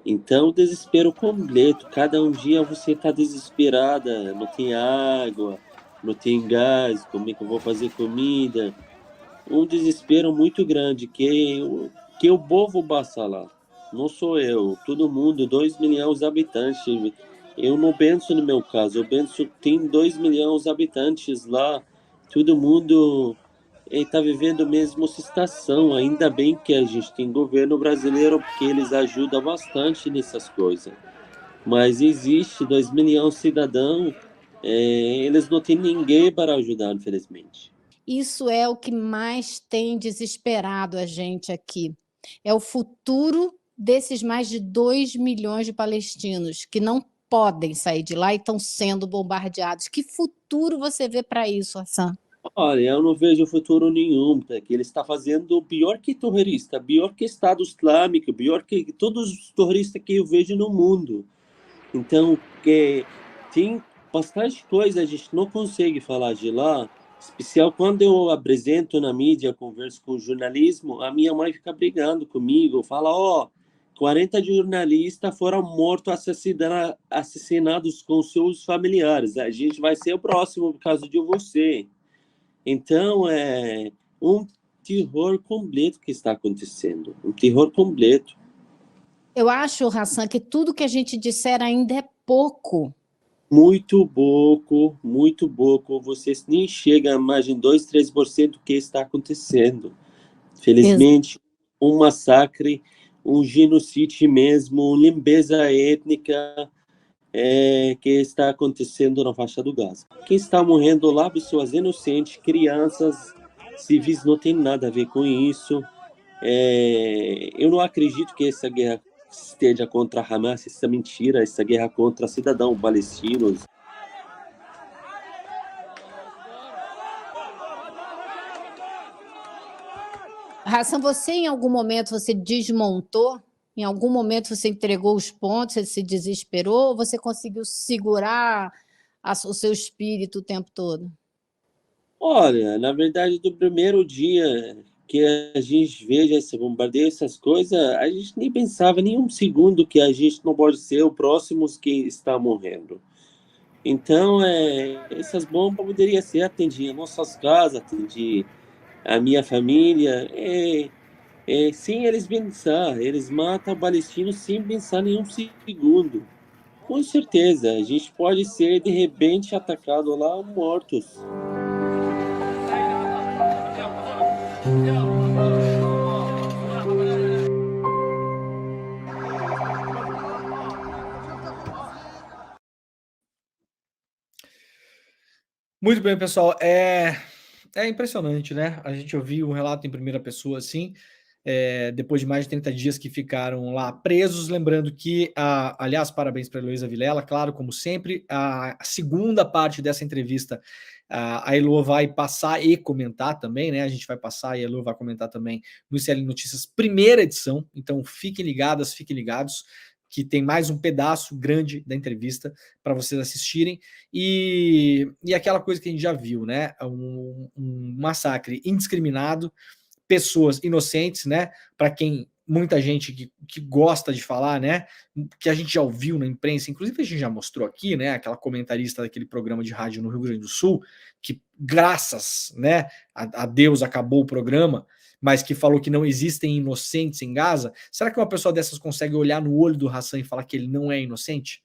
Então, desespero completo. Cada um dia você está desesperada, não tem água, não tem gás, como é que eu vou fazer comida? Um desespero muito grande, que o povo passa lá. Não sou eu, todo mundo, 2 milhões de habitantes. Eu não penso no meu caso, eu penso que tem 2 milhões de habitantes lá, todo mundo está vivendo a mesma situação. Ainda bem que a gente tem governo brasileiro, porque eles ajudam bastante nessas coisas. Mas existe 2 milhões de cidadãos, eles não têm ninguém para ajudar, infelizmente. Isso é o que mais tem desesperado a gente aqui. É o futuro desses mais de 2 milhões de palestinos que não podem sair de lá e estão sendo bombardeados. Que futuro você vê para isso, Hassan? Olha, eu não vejo futuro nenhum, porque ele está fazendo pior que terrorista, pior que Estado Islâmico, pior que todos os terroristas que eu vejo no mundo. Então, tem bastante coisa a gente não consegue falar de lá, especial quando eu apresento na mídia, converso com jornalismo, a minha mãe fica brigando comigo, fala, 40 jornalistas foram mortos, assassinados com seus familiares, a gente vai ser o próximo por causa de você. Então, é um terror completo que está acontecendo, um terror completo. Eu acho, Hassan, que tudo que a gente disser ainda é pouco. Muito pouco, muito pouco. Vocês nem chegam a mais de 2, 3% do que está acontecendo. Felizmente, um massacre, um genocídio mesmo, uma limpeza étnica que está acontecendo na faixa do Gaza. Quem está morrendo lá, pessoas inocentes, crianças, civis, não tem nada a ver com isso. Eu não acredito que essa guerra esteja contra a Hamas, essa mentira, essa guerra contra cidadãos palestinos. Hassan, você em algum momento você desmontou? Em algum momento você entregou os pontos, você se desesperou ou você conseguiu segurar o seu espírito o tempo todo? Olha, na verdade, do primeiro dia que a gente veja esse bombardeio, essas coisas, a gente nem pensava nem um segundo que a gente não pode ser o próximo que está morrendo. Então, essas bombas poderiam ser atendidas nossas casas, atendiam a minha família. Sem eles pensar, eles matam o palestino sem pensar nenhum segundo. Com certeza, a gente pode ser de repente atacado lá, mortos. Muito bem, pessoal. É impressionante, né? A gente ouviu um relato em primeira pessoa, assim, depois de mais de 30 dias que ficaram lá presos. Lembrando que, aliás, parabéns para a Heloísa Vilela, claro, como sempre. A segunda parte dessa entrevista, a Elo vai passar e comentar também, né? A gente vai passar e a Elo vai comentar também no ICL Notícias, primeira edição. Então, fiquem ligadas, fiquem ligados, que tem mais um pedaço grande da entrevista para vocês assistirem. E aquela coisa que a gente já viu, né? Um massacre indiscriminado, pessoas inocentes, né? Para quem muita gente que gosta de falar, né? Que a gente já ouviu na imprensa, inclusive a gente já mostrou aqui, né? Aquela comentarista daquele programa de rádio no Rio Grande do Sul, que graças, né, a Deus acabou o programa, mas que falou que não existem inocentes em Gaza. Será que uma pessoa dessas consegue olhar no olho do Hassan e falar que ele não é inocente?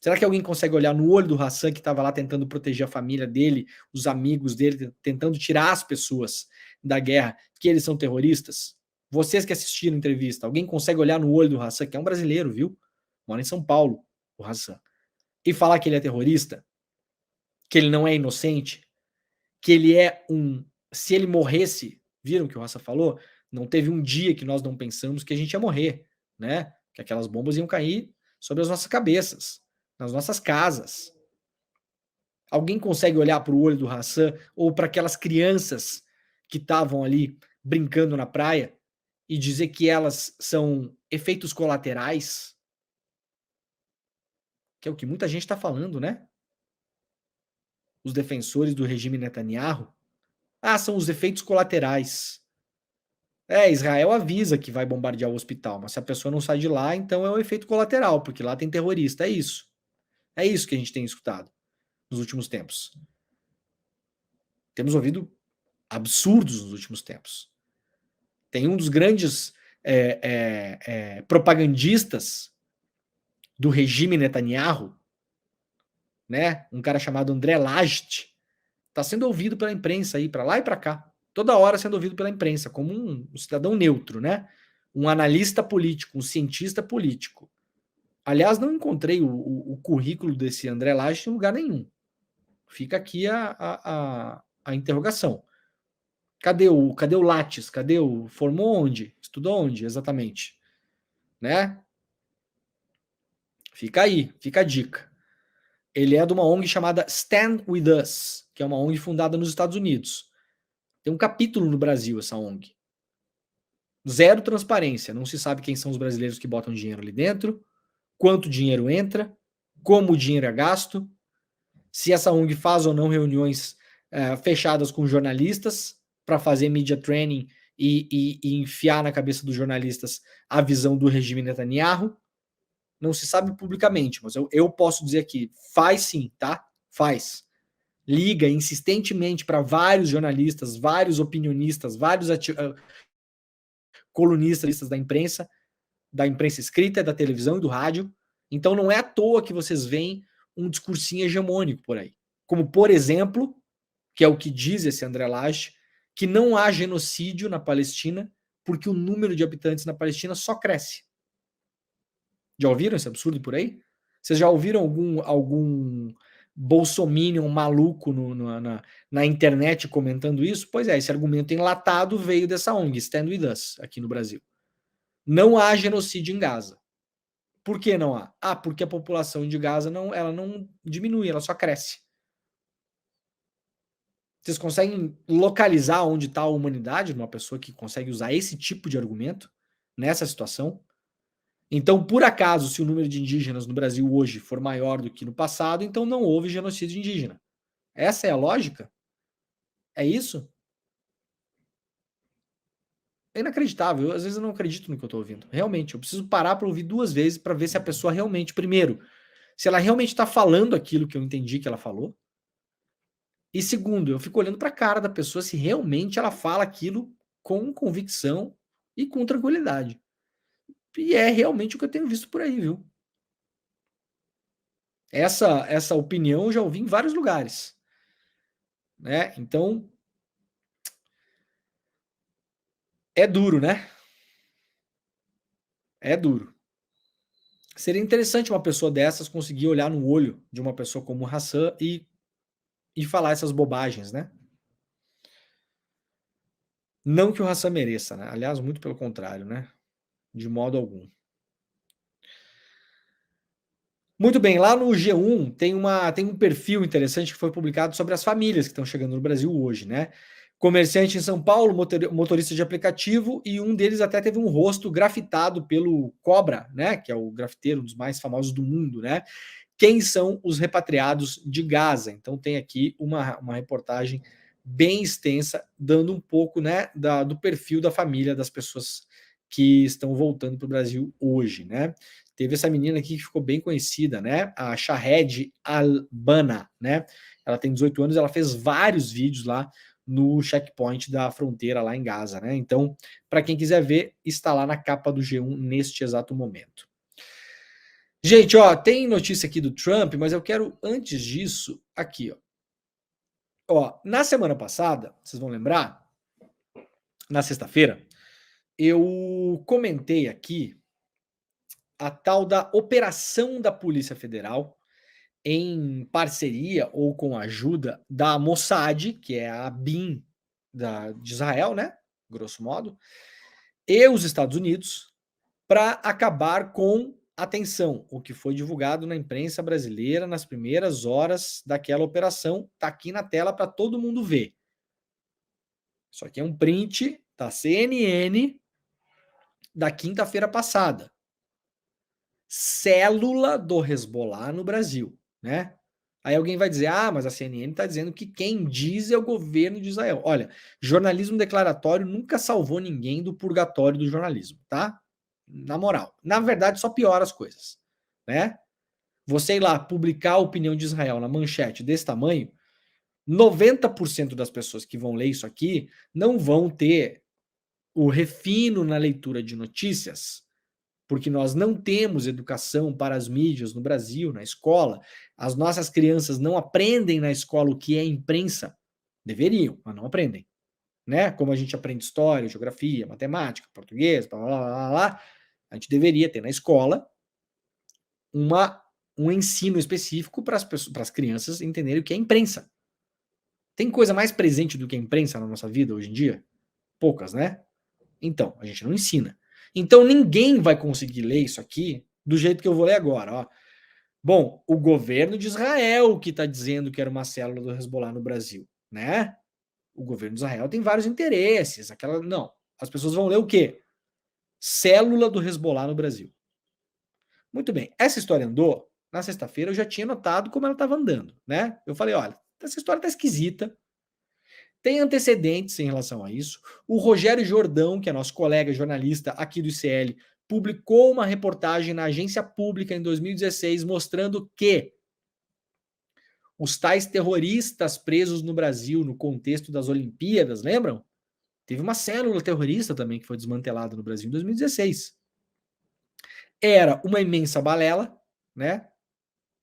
Será que alguém consegue olhar no olho do Hassan, que estava lá tentando proteger a família dele, os amigos dele, tentando tirar as pessoas da guerra, que eles são terroristas? Vocês que assistiram a entrevista, alguém consegue olhar no olho do Hassan, que é um brasileiro, viu? Mora em São Paulo, o Hassan, e falar que ele é terrorista? Que ele não é inocente? Que ele é um... Se ele morresse, viram o que o Hassan falou? Não teve um dia que nós não pensamos que a gente ia morrer, né? Que aquelas bombas iam cair sobre as nossas cabeças, nas nossas casas. Alguém consegue olhar para o olho do Hassan ou para aquelas crianças que estavam ali brincando na praia e dizer que elas são efeitos colaterais? Que é o que muita gente está falando, né? Os defensores do regime Netanyahu. São os efeitos colaterais. Israel avisa que vai bombardear o hospital, mas se a pessoa não sai de lá, então é um efeito colateral, porque lá tem terrorista. É isso. É isso que a gente tem escutado nos últimos tempos. Temos ouvido absurdos nos últimos tempos. Tem um dos grandes propagandistas do regime Netanyahu, né? Um cara chamado André Lajet, está sendo ouvido pela imprensa aí, para lá e para cá. Toda hora sendo ouvido pela imprensa, como um cidadão neutro, né? Um analista político, um cientista político. Aliás, não encontrei o currículo desse André Lajet em lugar nenhum. Fica aqui a interrogação. Cadê o Lattes? Formou onde? Estudou onde, exatamente? Né? Fica aí, fica a dica. Ele é de uma ONG chamada Stand With Us, que é uma ONG fundada nos Estados Unidos. Tem um capítulo no Brasil, essa ONG. Zero transparência. Não se sabe quem são os brasileiros que botam dinheiro ali dentro, quanto dinheiro entra, como o dinheiro é gasto, se essa ONG faz ou não reuniões fechadas com jornalistas para fazer media training e enfiar na cabeça dos jornalistas a visão do regime Netanyahu. Não se sabe publicamente, mas eu posso dizer aqui, faz sim, tá? Faz. Liga insistentemente para vários jornalistas, vários opinionistas, vários colunistas da imprensa escrita, da televisão e do rádio. Então não é à toa que vocês veem um discursinho hegemônico por aí. Como, por exemplo, que é o que diz esse André Lajet, que não há genocídio na Palestina porque o número de habitantes na Palestina só cresce. Já ouviram esse absurdo por aí? Vocês já ouviram algum bolsominion maluco na internet comentando isso? Pois é, esse argumento enlatado veio dessa ONG, Stand With Us, aqui no Brasil. Não há genocídio em Gaza. Por que não há? Porque a população de Gaza ela não diminui, ela só cresce. Vocês conseguem localizar onde está a humanidade numa pessoa que consegue usar esse tipo de argumento nessa situação? Então, por acaso, se o número de indígenas no Brasil hoje for maior do que no passado, então não houve genocídio indígena. Essa é a lógica? É isso? É inacreditável. Às vezes eu não acredito no que eu estou ouvindo. Realmente, eu preciso parar para ouvir 2 vezes para ver se a pessoa realmente, primeiro, se ela realmente está falando aquilo que eu entendi que ela falou. E segundo, eu fico olhando para a cara da pessoa se realmente ela fala aquilo com convicção e com tranquilidade. E é realmente o que eu tenho visto por aí, viu? Essa opinião eu já ouvi em vários lugares. Né? Então, é duro, né? É duro. Seria interessante uma pessoa dessas conseguir olhar no olho de uma pessoa como o Hassan e falar essas bobagens, né? Não que o Hassan mereça, né? Aliás, muito pelo contrário, né? De modo algum. Muito bem, lá no G1 tem um perfil interessante que foi publicado sobre as famílias que estão chegando no Brasil hoje, né? Comerciante em São Paulo, motorista de aplicativo, e um deles até teve um rosto grafitado pelo Cobra, né? Que é o grafiteiro, um dos mais famosos do mundo, né? Quem são os repatriados de Gaza? Então tem aqui uma reportagem bem extensa, dando um pouco, né, do perfil da família das pessoas que estão voltando para o Brasil hoje, né? Teve essa menina aqui que ficou bem conhecida, né? A Shahed Albana, né? Ela tem 18 anos, ela fez vários vídeos lá no checkpoint da fronteira lá em Gaza, né? Então, para quem quiser ver, está lá na capa do G1 neste exato momento. Gente, ó, tem notícia aqui do Trump, mas eu quero, antes disso, aqui, ó. Ó, na semana passada, vocês vão lembrar, na sexta-feira, eu comentei aqui a tal da operação da Polícia Federal em parceria ou com a ajuda da Mossad, que é a BIM de Israel, né? Grosso modo, e os Estados Unidos, para acabar com, atenção, o que foi divulgado na imprensa brasileira nas primeiras horas daquela operação, tá aqui na tela para todo mundo ver. Isso aqui é um print da CNN da quinta-feira passada. Célula do Hezbollah no Brasil, né? Aí alguém vai dizer, mas a CNN está dizendo que quem diz é o governo de Israel. Olha, jornalismo declaratório nunca salvou ninguém do purgatório do jornalismo, tá? Na moral. Na verdade, só piora as coisas, né? Você ir lá publicar a opinião de Israel na manchete desse tamanho, 90% das pessoas que vão ler isso aqui não vão ter o refino na leitura de notícias, porque nós não temos educação para as mídias no Brasil, na escola. As nossas crianças não aprendem na escola o que é imprensa. Deveriam, mas não aprendem. Né? Como a gente aprende história, geografia, matemática, português, blá, blá, blá, blá, a gente deveria ter na escola um ensino específico para as crianças entenderem o que é imprensa. Tem coisa mais presente do que a imprensa na nossa vida hoje em dia? Poucas, né? Então, a gente não ensina. Então, ninguém vai conseguir ler isso aqui do jeito que eu vou ler agora. Ó. Bom, o governo de Israel que está dizendo que era uma célula do Hezbollah no Brasil, né? O governo de Israel tem vários interesses. Não. As pessoas vão ler o quê? Célula do Hezbollah no Brasil. Muito bem. Essa história andou. Na sexta-feira eu já tinha notado como ela estava andando, né? Eu falei, olha, essa história está esquisita. Tem antecedentes em relação a isso. O Rogério Jordão, que é nosso colega jornalista aqui do ICL, publicou uma reportagem na agência pública em 2016 mostrando que os tais terroristas presos no Brasil no contexto das Olimpíadas, lembram? Teve uma célula terrorista também que foi desmantelada no Brasil em 2016. Era uma imensa balela, né?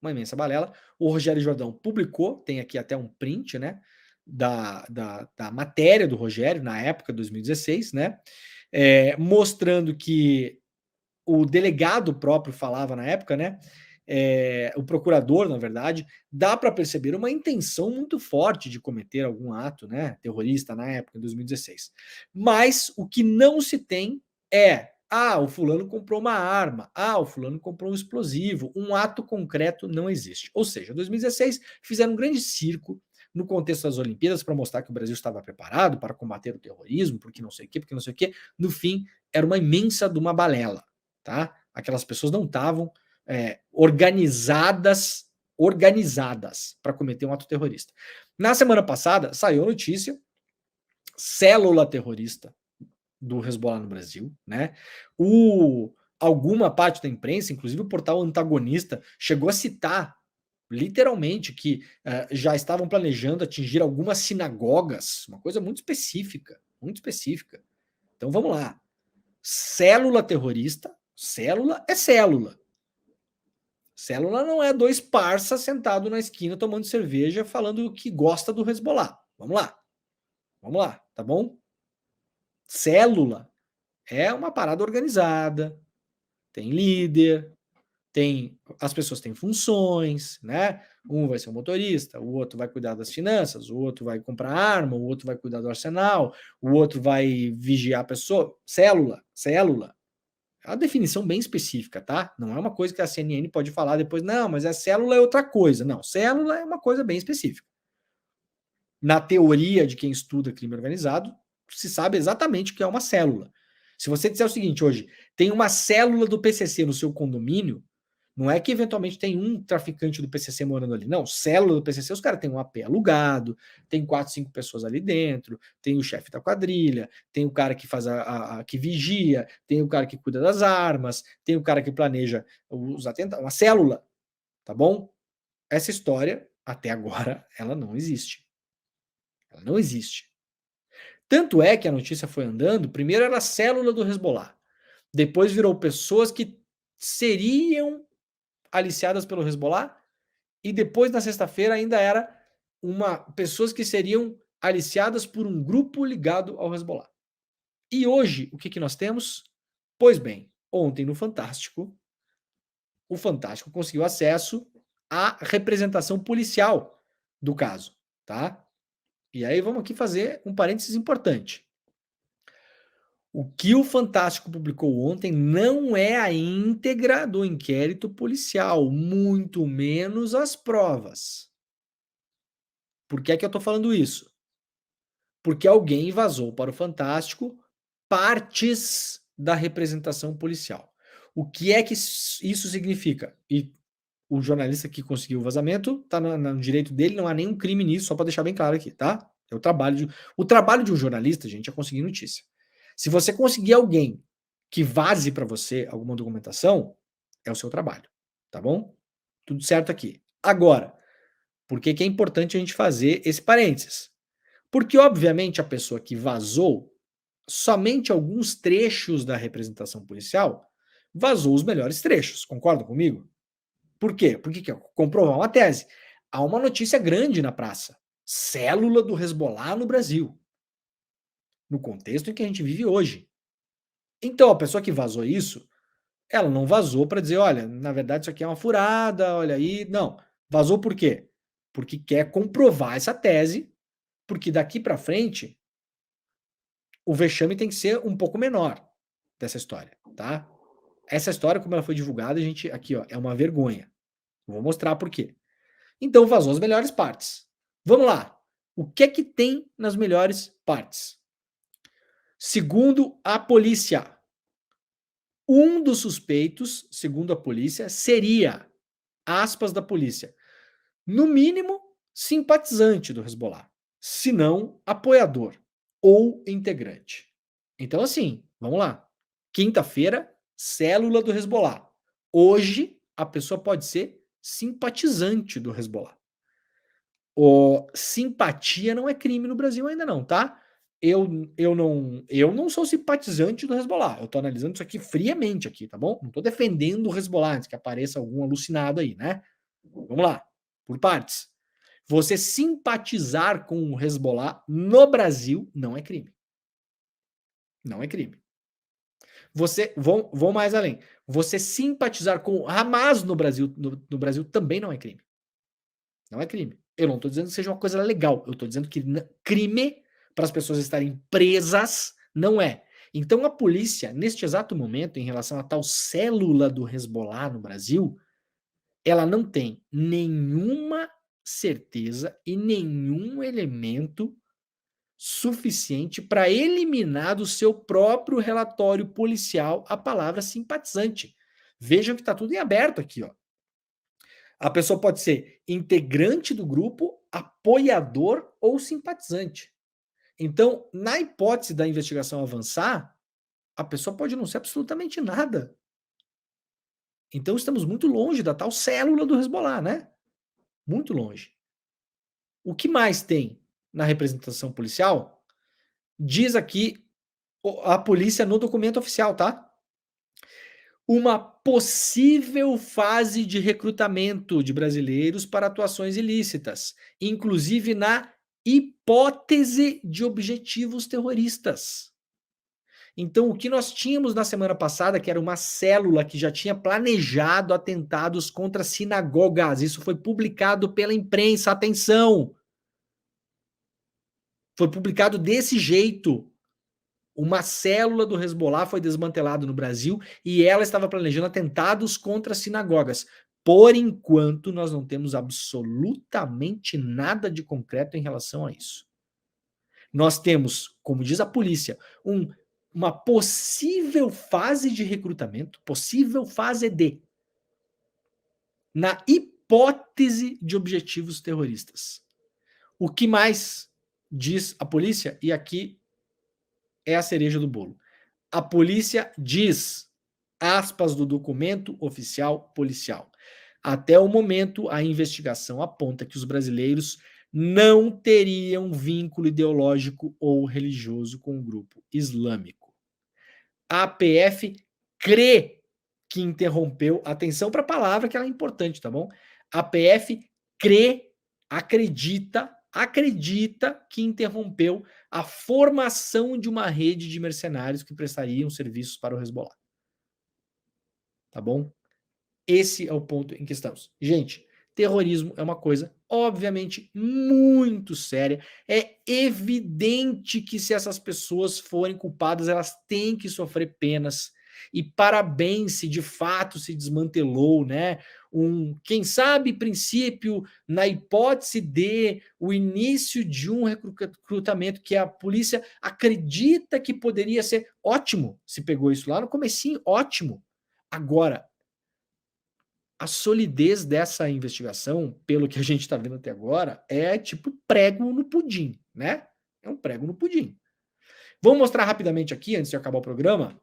Uma imensa balela. O Rogério Jordão publicou, tem aqui até um print, né? Da matéria do Rogério, na época, 2016, né? Mostrando que o delegado próprio falava na época, né? O procurador, na verdade, dá para perceber uma intenção muito forte de cometer algum ato, né, terrorista na época, em 2016. Mas o que não se tem é o fulano comprou uma arma, o fulano comprou um explosivo, um ato concreto não existe. Ou seja, em 2016 fizeram um grande circo no contexto das Olimpíadas para mostrar que o Brasil estava preparado para combater o terrorismo, porque não sei o quê, porque não sei o quê. No fim, era uma imensa de uma balela, tá? Aquelas pessoas não estavam organizadas para cometer um ato terrorista. Na semana passada, saiu a notícia, célula terrorista do Hezbollah no Brasil, né? Alguma parte da imprensa, inclusive o portal Antagonista, chegou a citar literalmente que já estavam planejando atingir algumas sinagogas, uma coisa muito específica, muito específica. Então vamos lá. Célula terrorista, célula é célula. Célula não é dois parças sentados na esquina tomando cerveja falando que gosta do Hezbollah. Vamos lá, tá bom? Célula é uma parada organizada, tem líder, as pessoas têm funções, né? Um vai ser um motorista, o outro vai cuidar das finanças, o outro vai comprar arma, o outro vai cuidar do arsenal, o outro vai vigiar a pessoa. Célula. É uma definição bem específica, tá? Não é uma coisa que a CNN pode falar depois, não, mas a célula é outra coisa. Não, célula é uma coisa bem específica. Na teoria de quem estuda crime organizado, se sabe exatamente o que é uma célula. Se você disser o seguinte hoje, tem uma célula do PCC no seu condomínio, não é que eventualmente tem um traficante do PCC morando ali. Não, célula do PCC, os caras têm um AP alugado, tem 4, 5 pessoas ali dentro, tem o chefe da quadrilha, tem o cara que faz que vigia, tem o cara que cuida das armas, tem o cara que planeja os atentados, uma célula, tá bom? Essa história, até agora, ela não existe. Ela não existe. Tanto é que a notícia foi andando, primeiro era a célula do Hezbollah, depois virou pessoas que seriam aliciadas pelo Hezbollah, e depois, na sexta-feira, ainda era pessoas que seriam aliciadas por um grupo ligado ao Hezbollah. E hoje, o que nós temos? Pois bem, ontem no Fantástico, o Fantástico conseguiu acesso à representação policial do caso, tá? E aí vamos aqui fazer um parênteses importante. O que o Fantástico publicou ontem não é a íntegra do inquérito policial, muito menos as provas. Por que é que eu estou falando isso? Porque alguém vazou para o Fantástico partes da representação policial. O que é que isso significa? E o jornalista que conseguiu o vazamento está no direito dele, não há nenhum crime nisso, só para deixar bem claro aqui, tá? É o trabalho de um jornalista, gente, é conseguir notícia. Se você conseguir alguém que vaze para você alguma documentação, é o seu trabalho, tá bom? Tudo certo aqui. Agora, Por que que é importante a gente fazer esse parênteses? Porque, obviamente, a pessoa que vazou somente alguns trechos da representação policial vazou os melhores trechos. Concordam comigo? Por quê? Porque quer comprovar uma tese. Há uma notícia grande na praça. Célula do Hezbollah no Brasil. No contexto em que a gente vive hoje. Então, a pessoa que vazou isso, ela não vazou para dizer, olha, na verdade isso aqui é uma furada, olha aí. Não. Vazou por quê? Porque quer comprovar essa tese, porque daqui para frente o vexame tem que ser um pouco menor dessa história, tá? Essa história, como ela foi divulgada, a gente aqui, ó, é uma vergonha. Vou mostrar por quê. Então vazou as melhores partes. Vamos lá. O que é que tem nas melhores partes? Segundo a polícia, um dos suspeitos, segundo a polícia, seria, aspas da polícia, no mínimo simpatizante do Hezbollah, se não apoiador ou integrante. Então assim, vamos lá. Quinta-feira, célula do Hezbollah. Hoje, a pessoa pode ser simpatizante do Hezbollah. Simpatia não é crime no Brasil ainda não, tá? Eu não sou simpatizante do Hezbollah. Eu tô analisando isso aqui friamente aqui, tá bom? Não tô defendendo o Hezbollah antes que apareça algum alucinado aí, né? Vamos lá, por partes. Você simpatizar com o Hezbollah no Brasil não é crime. Não é crime. Vão mais além. Você simpatizar com o Hamas no Brasil também não é crime. Não é crime. Eu não estou dizendo que seja uma coisa legal. Eu estou dizendo que crime para as pessoas estarem presas não é. Então a polícia, neste exato momento, em relação à tal célula do Hezbollah no Brasil, ela não tem nenhuma certeza e nenhum elemento suficiente para eliminar do seu próprio relatório policial a palavra simpatizante. Vejam que está tudo em aberto aqui, ó. A pessoa pode ser integrante do grupo, apoiador ou simpatizante. Então, na hipótese da investigação avançar, a pessoa pode não ser absolutamente nada. Então, estamos muito longe da tal célula do Hezbollah, né? Muito longe. O que mais tem na representação policial? Diz aqui a polícia no documento oficial, tá? Uma possível fase de recrutamento de brasileiros para atuações ilícitas, inclusive na hipótese de objetivos terroristas. Então, o que nós tínhamos na semana passada, que era uma célula que já tinha planejado atentados contra sinagogas, isso foi publicado pela imprensa, atenção! Foi publicado desse jeito. Uma célula do Hezbollah foi desmantelada no Brasil e ela estava planejando atentados contra sinagogas. Por enquanto, nós não temos absolutamente nada de concreto em relação a isso. Nós temos, como diz a polícia, uma possível fase de recrutamento, possível fase D, na hipótese de objetivos terroristas. O que mais diz a polícia? E aqui é a cereja do bolo. A polícia diz, aspas do documento oficial policial, até o momento a investigação aponta que os brasileiros não teriam vínculo ideológico ou religioso com o grupo islâmico. A PF crê que interrompeu, atenção para a palavra que ela é importante, tá bom? A PF crê, acredita que interrompeu a formação de uma rede de mercenários que prestariam serviços para o Hezbollah. Tá bom? Esse é o ponto em que estamos. Gente, terrorismo é uma coisa, obviamente, muito séria. É evidente que se essas pessoas forem culpadas, elas têm que sofrer penas. E parabéns se de fato se desmantelou, né? Quem sabe, princípio, na hipótese de o início de um recrutamento que a polícia acredita que poderia ser ótimo, se pegou isso lá no comecinho, ótimo. Agora, a solidez dessa investigação, pelo que a gente está vendo até agora, é tipo prego no pudim, né? É um prego no pudim. Vou mostrar rapidamente aqui, antes de acabar o programa,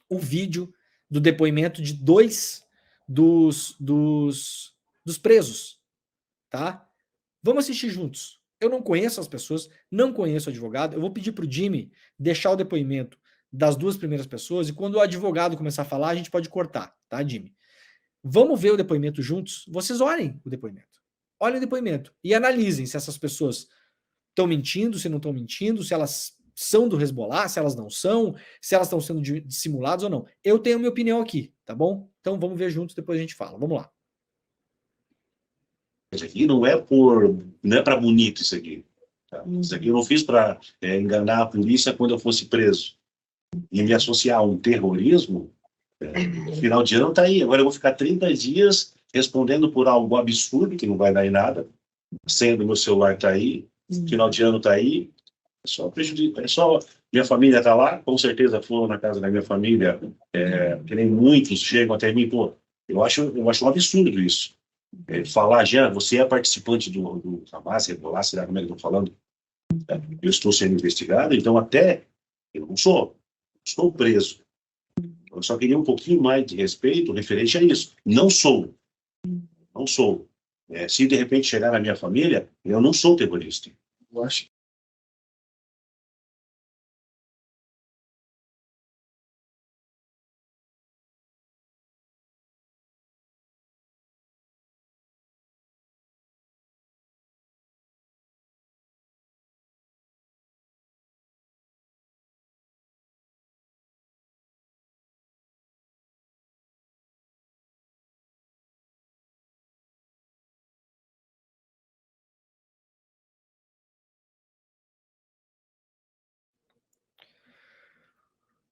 o vídeo do depoimento de 2 dos presos, tá? Vamos assistir juntos. Eu não conheço as pessoas, não conheço o advogado. Eu vou pedir para o Jimmy deixar o depoimento das duas primeiras pessoas e quando o advogado começar a falar, a gente pode cortar, tá, Jimmy? Vamos ver o depoimento juntos? Vocês olhem o depoimento. Olhem o depoimento e analisem se essas pessoas estão mentindo, se não estão mentindo, se elas são do Hezbollah, se elas não são, se elas estão sendo dissimuladas ou não. Eu tenho minha opinião aqui, tá bom? Então vamos ver juntos, depois a gente fala. Vamos lá. Isso aqui não é para bonito isso aqui. Tá? Isso aqui eu não fiz para enganar a polícia quando eu fosse preso. E me associar a um terrorismo, no final de ano tá aí. Agora eu vou ficar 30 dias respondendo por algo absurdo, que não vai dar em nada. Sendo meu celular tá aí, final de ano tá aí. É só prejuízo. É só... Minha família tá lá, com certeza foram na casa da minha família, que nem muitos chegam até mim, pô, eu acho um absurdo isso. Falar, Jean, você é participante do Hamas, Hezbollah, será como é que eu estou falando? Eu estou sendo investigado, então até eu não estou preso. Eu só queria um pouquinho mais de respeito referente a isso. Não sou. Se de repente chegar na minha família, eu não sou terrorista. Eu acho.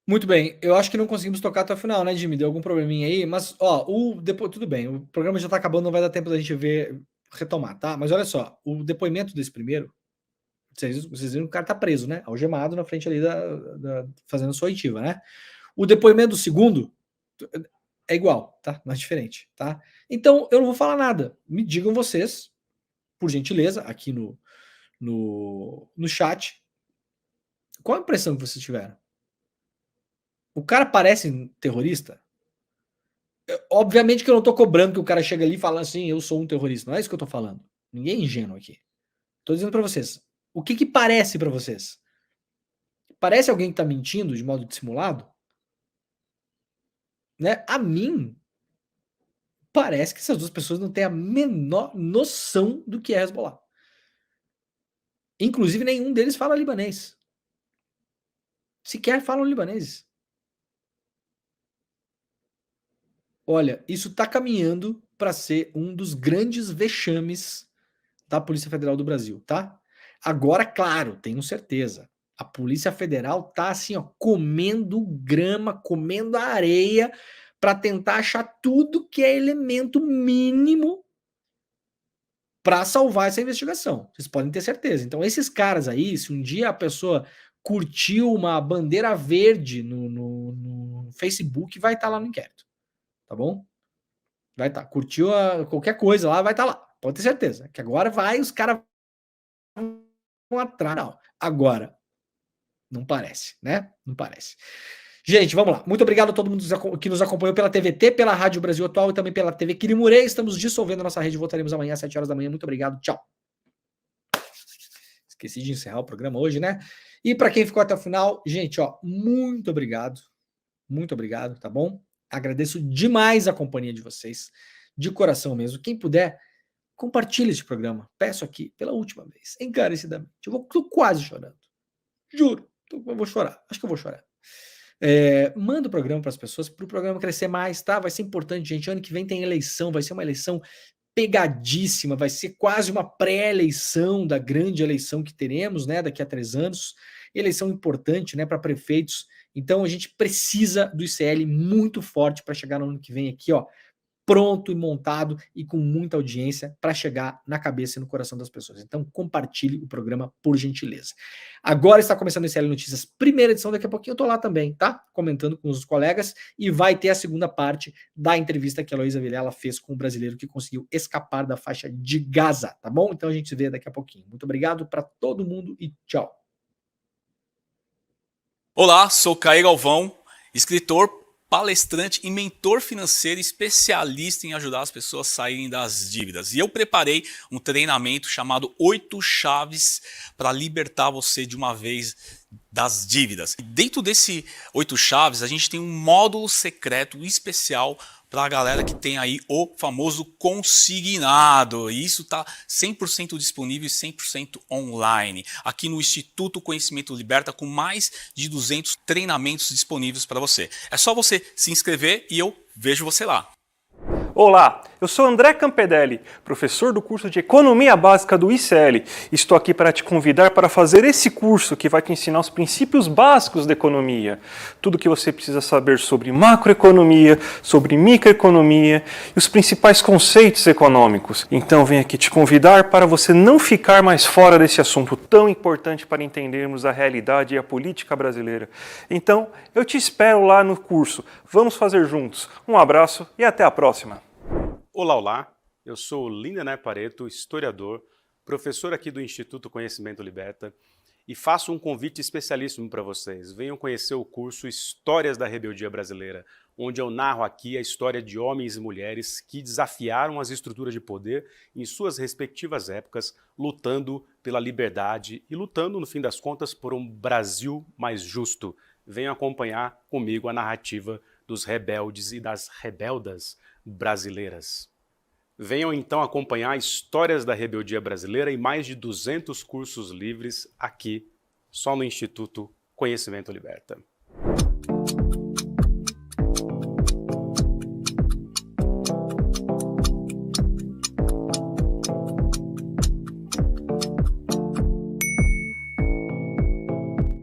Muito bem, eu acho que não conseguimos tocar até o final, né, Jimmy? Deu algum probleminha aí, mas, ó, depois, tudo bem, o programa já tá acabando, não vai dar tempo da gente retomar, tá? Mas olha só, o depoimento desse primeiro, vocês viram que o cara tá preso, né? Algemado na frente ali fazendo sua oitiva, né? O depoimento do segundo é igual, tá? Mas diferente, tá? Então, eu não vou falar nada. Me digam vocês, por gentileza, aqui no chat, qual a impressão que vocês tiveram? O cara parece terrorista? Obviamente que eu não tô cobrando que o cara chega ali e fala assim, eu sou um terrorista. Não é isso que eu tô falando. Ninguém é ingênuo aqui. Tô dizendo para vocês. O que parece para vocês? Parece alguém que tá mentindo de modo dissimulado? Né? A mim, parece que essas duas pessoas não têm a menor noção do que é Hezbollah. Inclusive, nenhum deles fala libanês. Sequer falam libanês. Olha, isso está caminhando para ser um dos grandes vexames da Polícia Federal do Brasil, tá? Agora, claro, tenho certeza, a Polícia Federal tá assim, ó, comendo grama, comendo areia para tentar achar tudo que é elemento mínimo para salvar essa investigação. Vocês podem ter certeza. Então, esses caras aí, se um dia a pessoa curtiu uma bandeira verde no Facebook, vai estar lá no inquérito. Tá bom? Vai estar. Curtiu qualquer coisa lá, vai estar lá. Pode ter certeza. Que agora os caras vão atrás. Não. Agora, não parece, né? Não parece. Gente, vamos lá. Muito obrigado a todo mundo que nos acompanhou pela TVT, pela Rádio Brasil Atual e também pela TV Quirimurê. Estamos dissolvendo a nossa rede. Voltaremos amanhã às 7 horas da manhã. Muito obrigado. Tchau. Esqueci de encerrar o programa hoje, né? E para quem ficou até o final, gente, ó, muito obrigado. Muito obrigado, tá bom? Agradeço demais a companhia de vocês, de coração mesmo. Quem puder, compartilhe esse programa. Peço aqui, pela última vez, encarecidamente. Tô quase chorando. Juro, eu vou chorar. Acho que eu vou chorar. Manda o programa para as pessoas, para o programa crescer mais, tá? Vai ser importante, gente. Ano que vem tem eleição, vai ser uma eleição pegadíssima, vai ser quase uma pré-eleição da grande eleição que teremos, né? Daqui a 3 anos. Eleição importante, né? Para prefeitos. Então a gente precisa do ICL muito forte para chegar no ano que vem aqui, ó, pronto e montado e com muita audiência para chegar na cabeça e no coração das pessoas. Então compartilhe o programa, por gentileza. Agora está começando o ICL Notícias, primeira edição, daqui a pouquinho eu tô lá também, tá? Comentando com os colegas e vai ter a segunda parte da entrevista que a Heloísa Vilela fez com o brasileiro que conseguiu escapar da faixa de Gaza, tá bom? Então a gente se vê daqui a pouquinho. Muito obrigado para todo mundo e tchau. Olá, sou Caí Galvão, escritor, palestrante e mentor financeiro especialista em ajudar as pessoas a saírem das dívidas. E eu preparei um treinamento chamado 8 chaves para libertar você de uma vez das dívidas. E dentro desse 8 chaves, a gente tem um módulo secreto especial para a galera que tem aí o famoso consignado. E isso está 100% disponível e 100% online. Aqui no Instituto Conhecimento Liberta, com mais de 200 treinamentos disponíveis para você. É só você se inscrever e eu vejo você lá. Olá, eu sou André Campedelli, professor do curso de Economia Básica do ICL. Estou aqui para te convidar para fazer esse curso que vai te ensinar os princípios básicos da economia. Tudo o que você precisa saber sobre macroeconomia, sobre microeconomia e os principais conceitos econômicos. Então venho aqui te convidar para você não ficar mais fora desse assunto tão importante para entendermos a realidade e a política brasileira. Então, eu te espero lá no curso. Vamos fazer juntos. Um abraço e até a próxima. Olá, olá! Eu sou Lindener Pareto, historiador, professor aqui do Instituto Conhecimento Liberta e faço um convite especialíssimo para vocês. Venham conhecer o curso Histórias da Rebeldia Brasileira, onde eu narro aqui a história de homens e mulheres que desafiaram as estruturas de poder em suas respectivas épocas, lutando pela liberdade e lutando, no fim das contas, por um Brasil mais justo. Venham acompanhar comigo a narrativa dos rebeldes e das rebeldas brasileiras. Venham então acompanhar Histórias da Rebeldia Brasileira e mais de 200 cursos livres aqui, só no Instituto Conhecimento Liberta.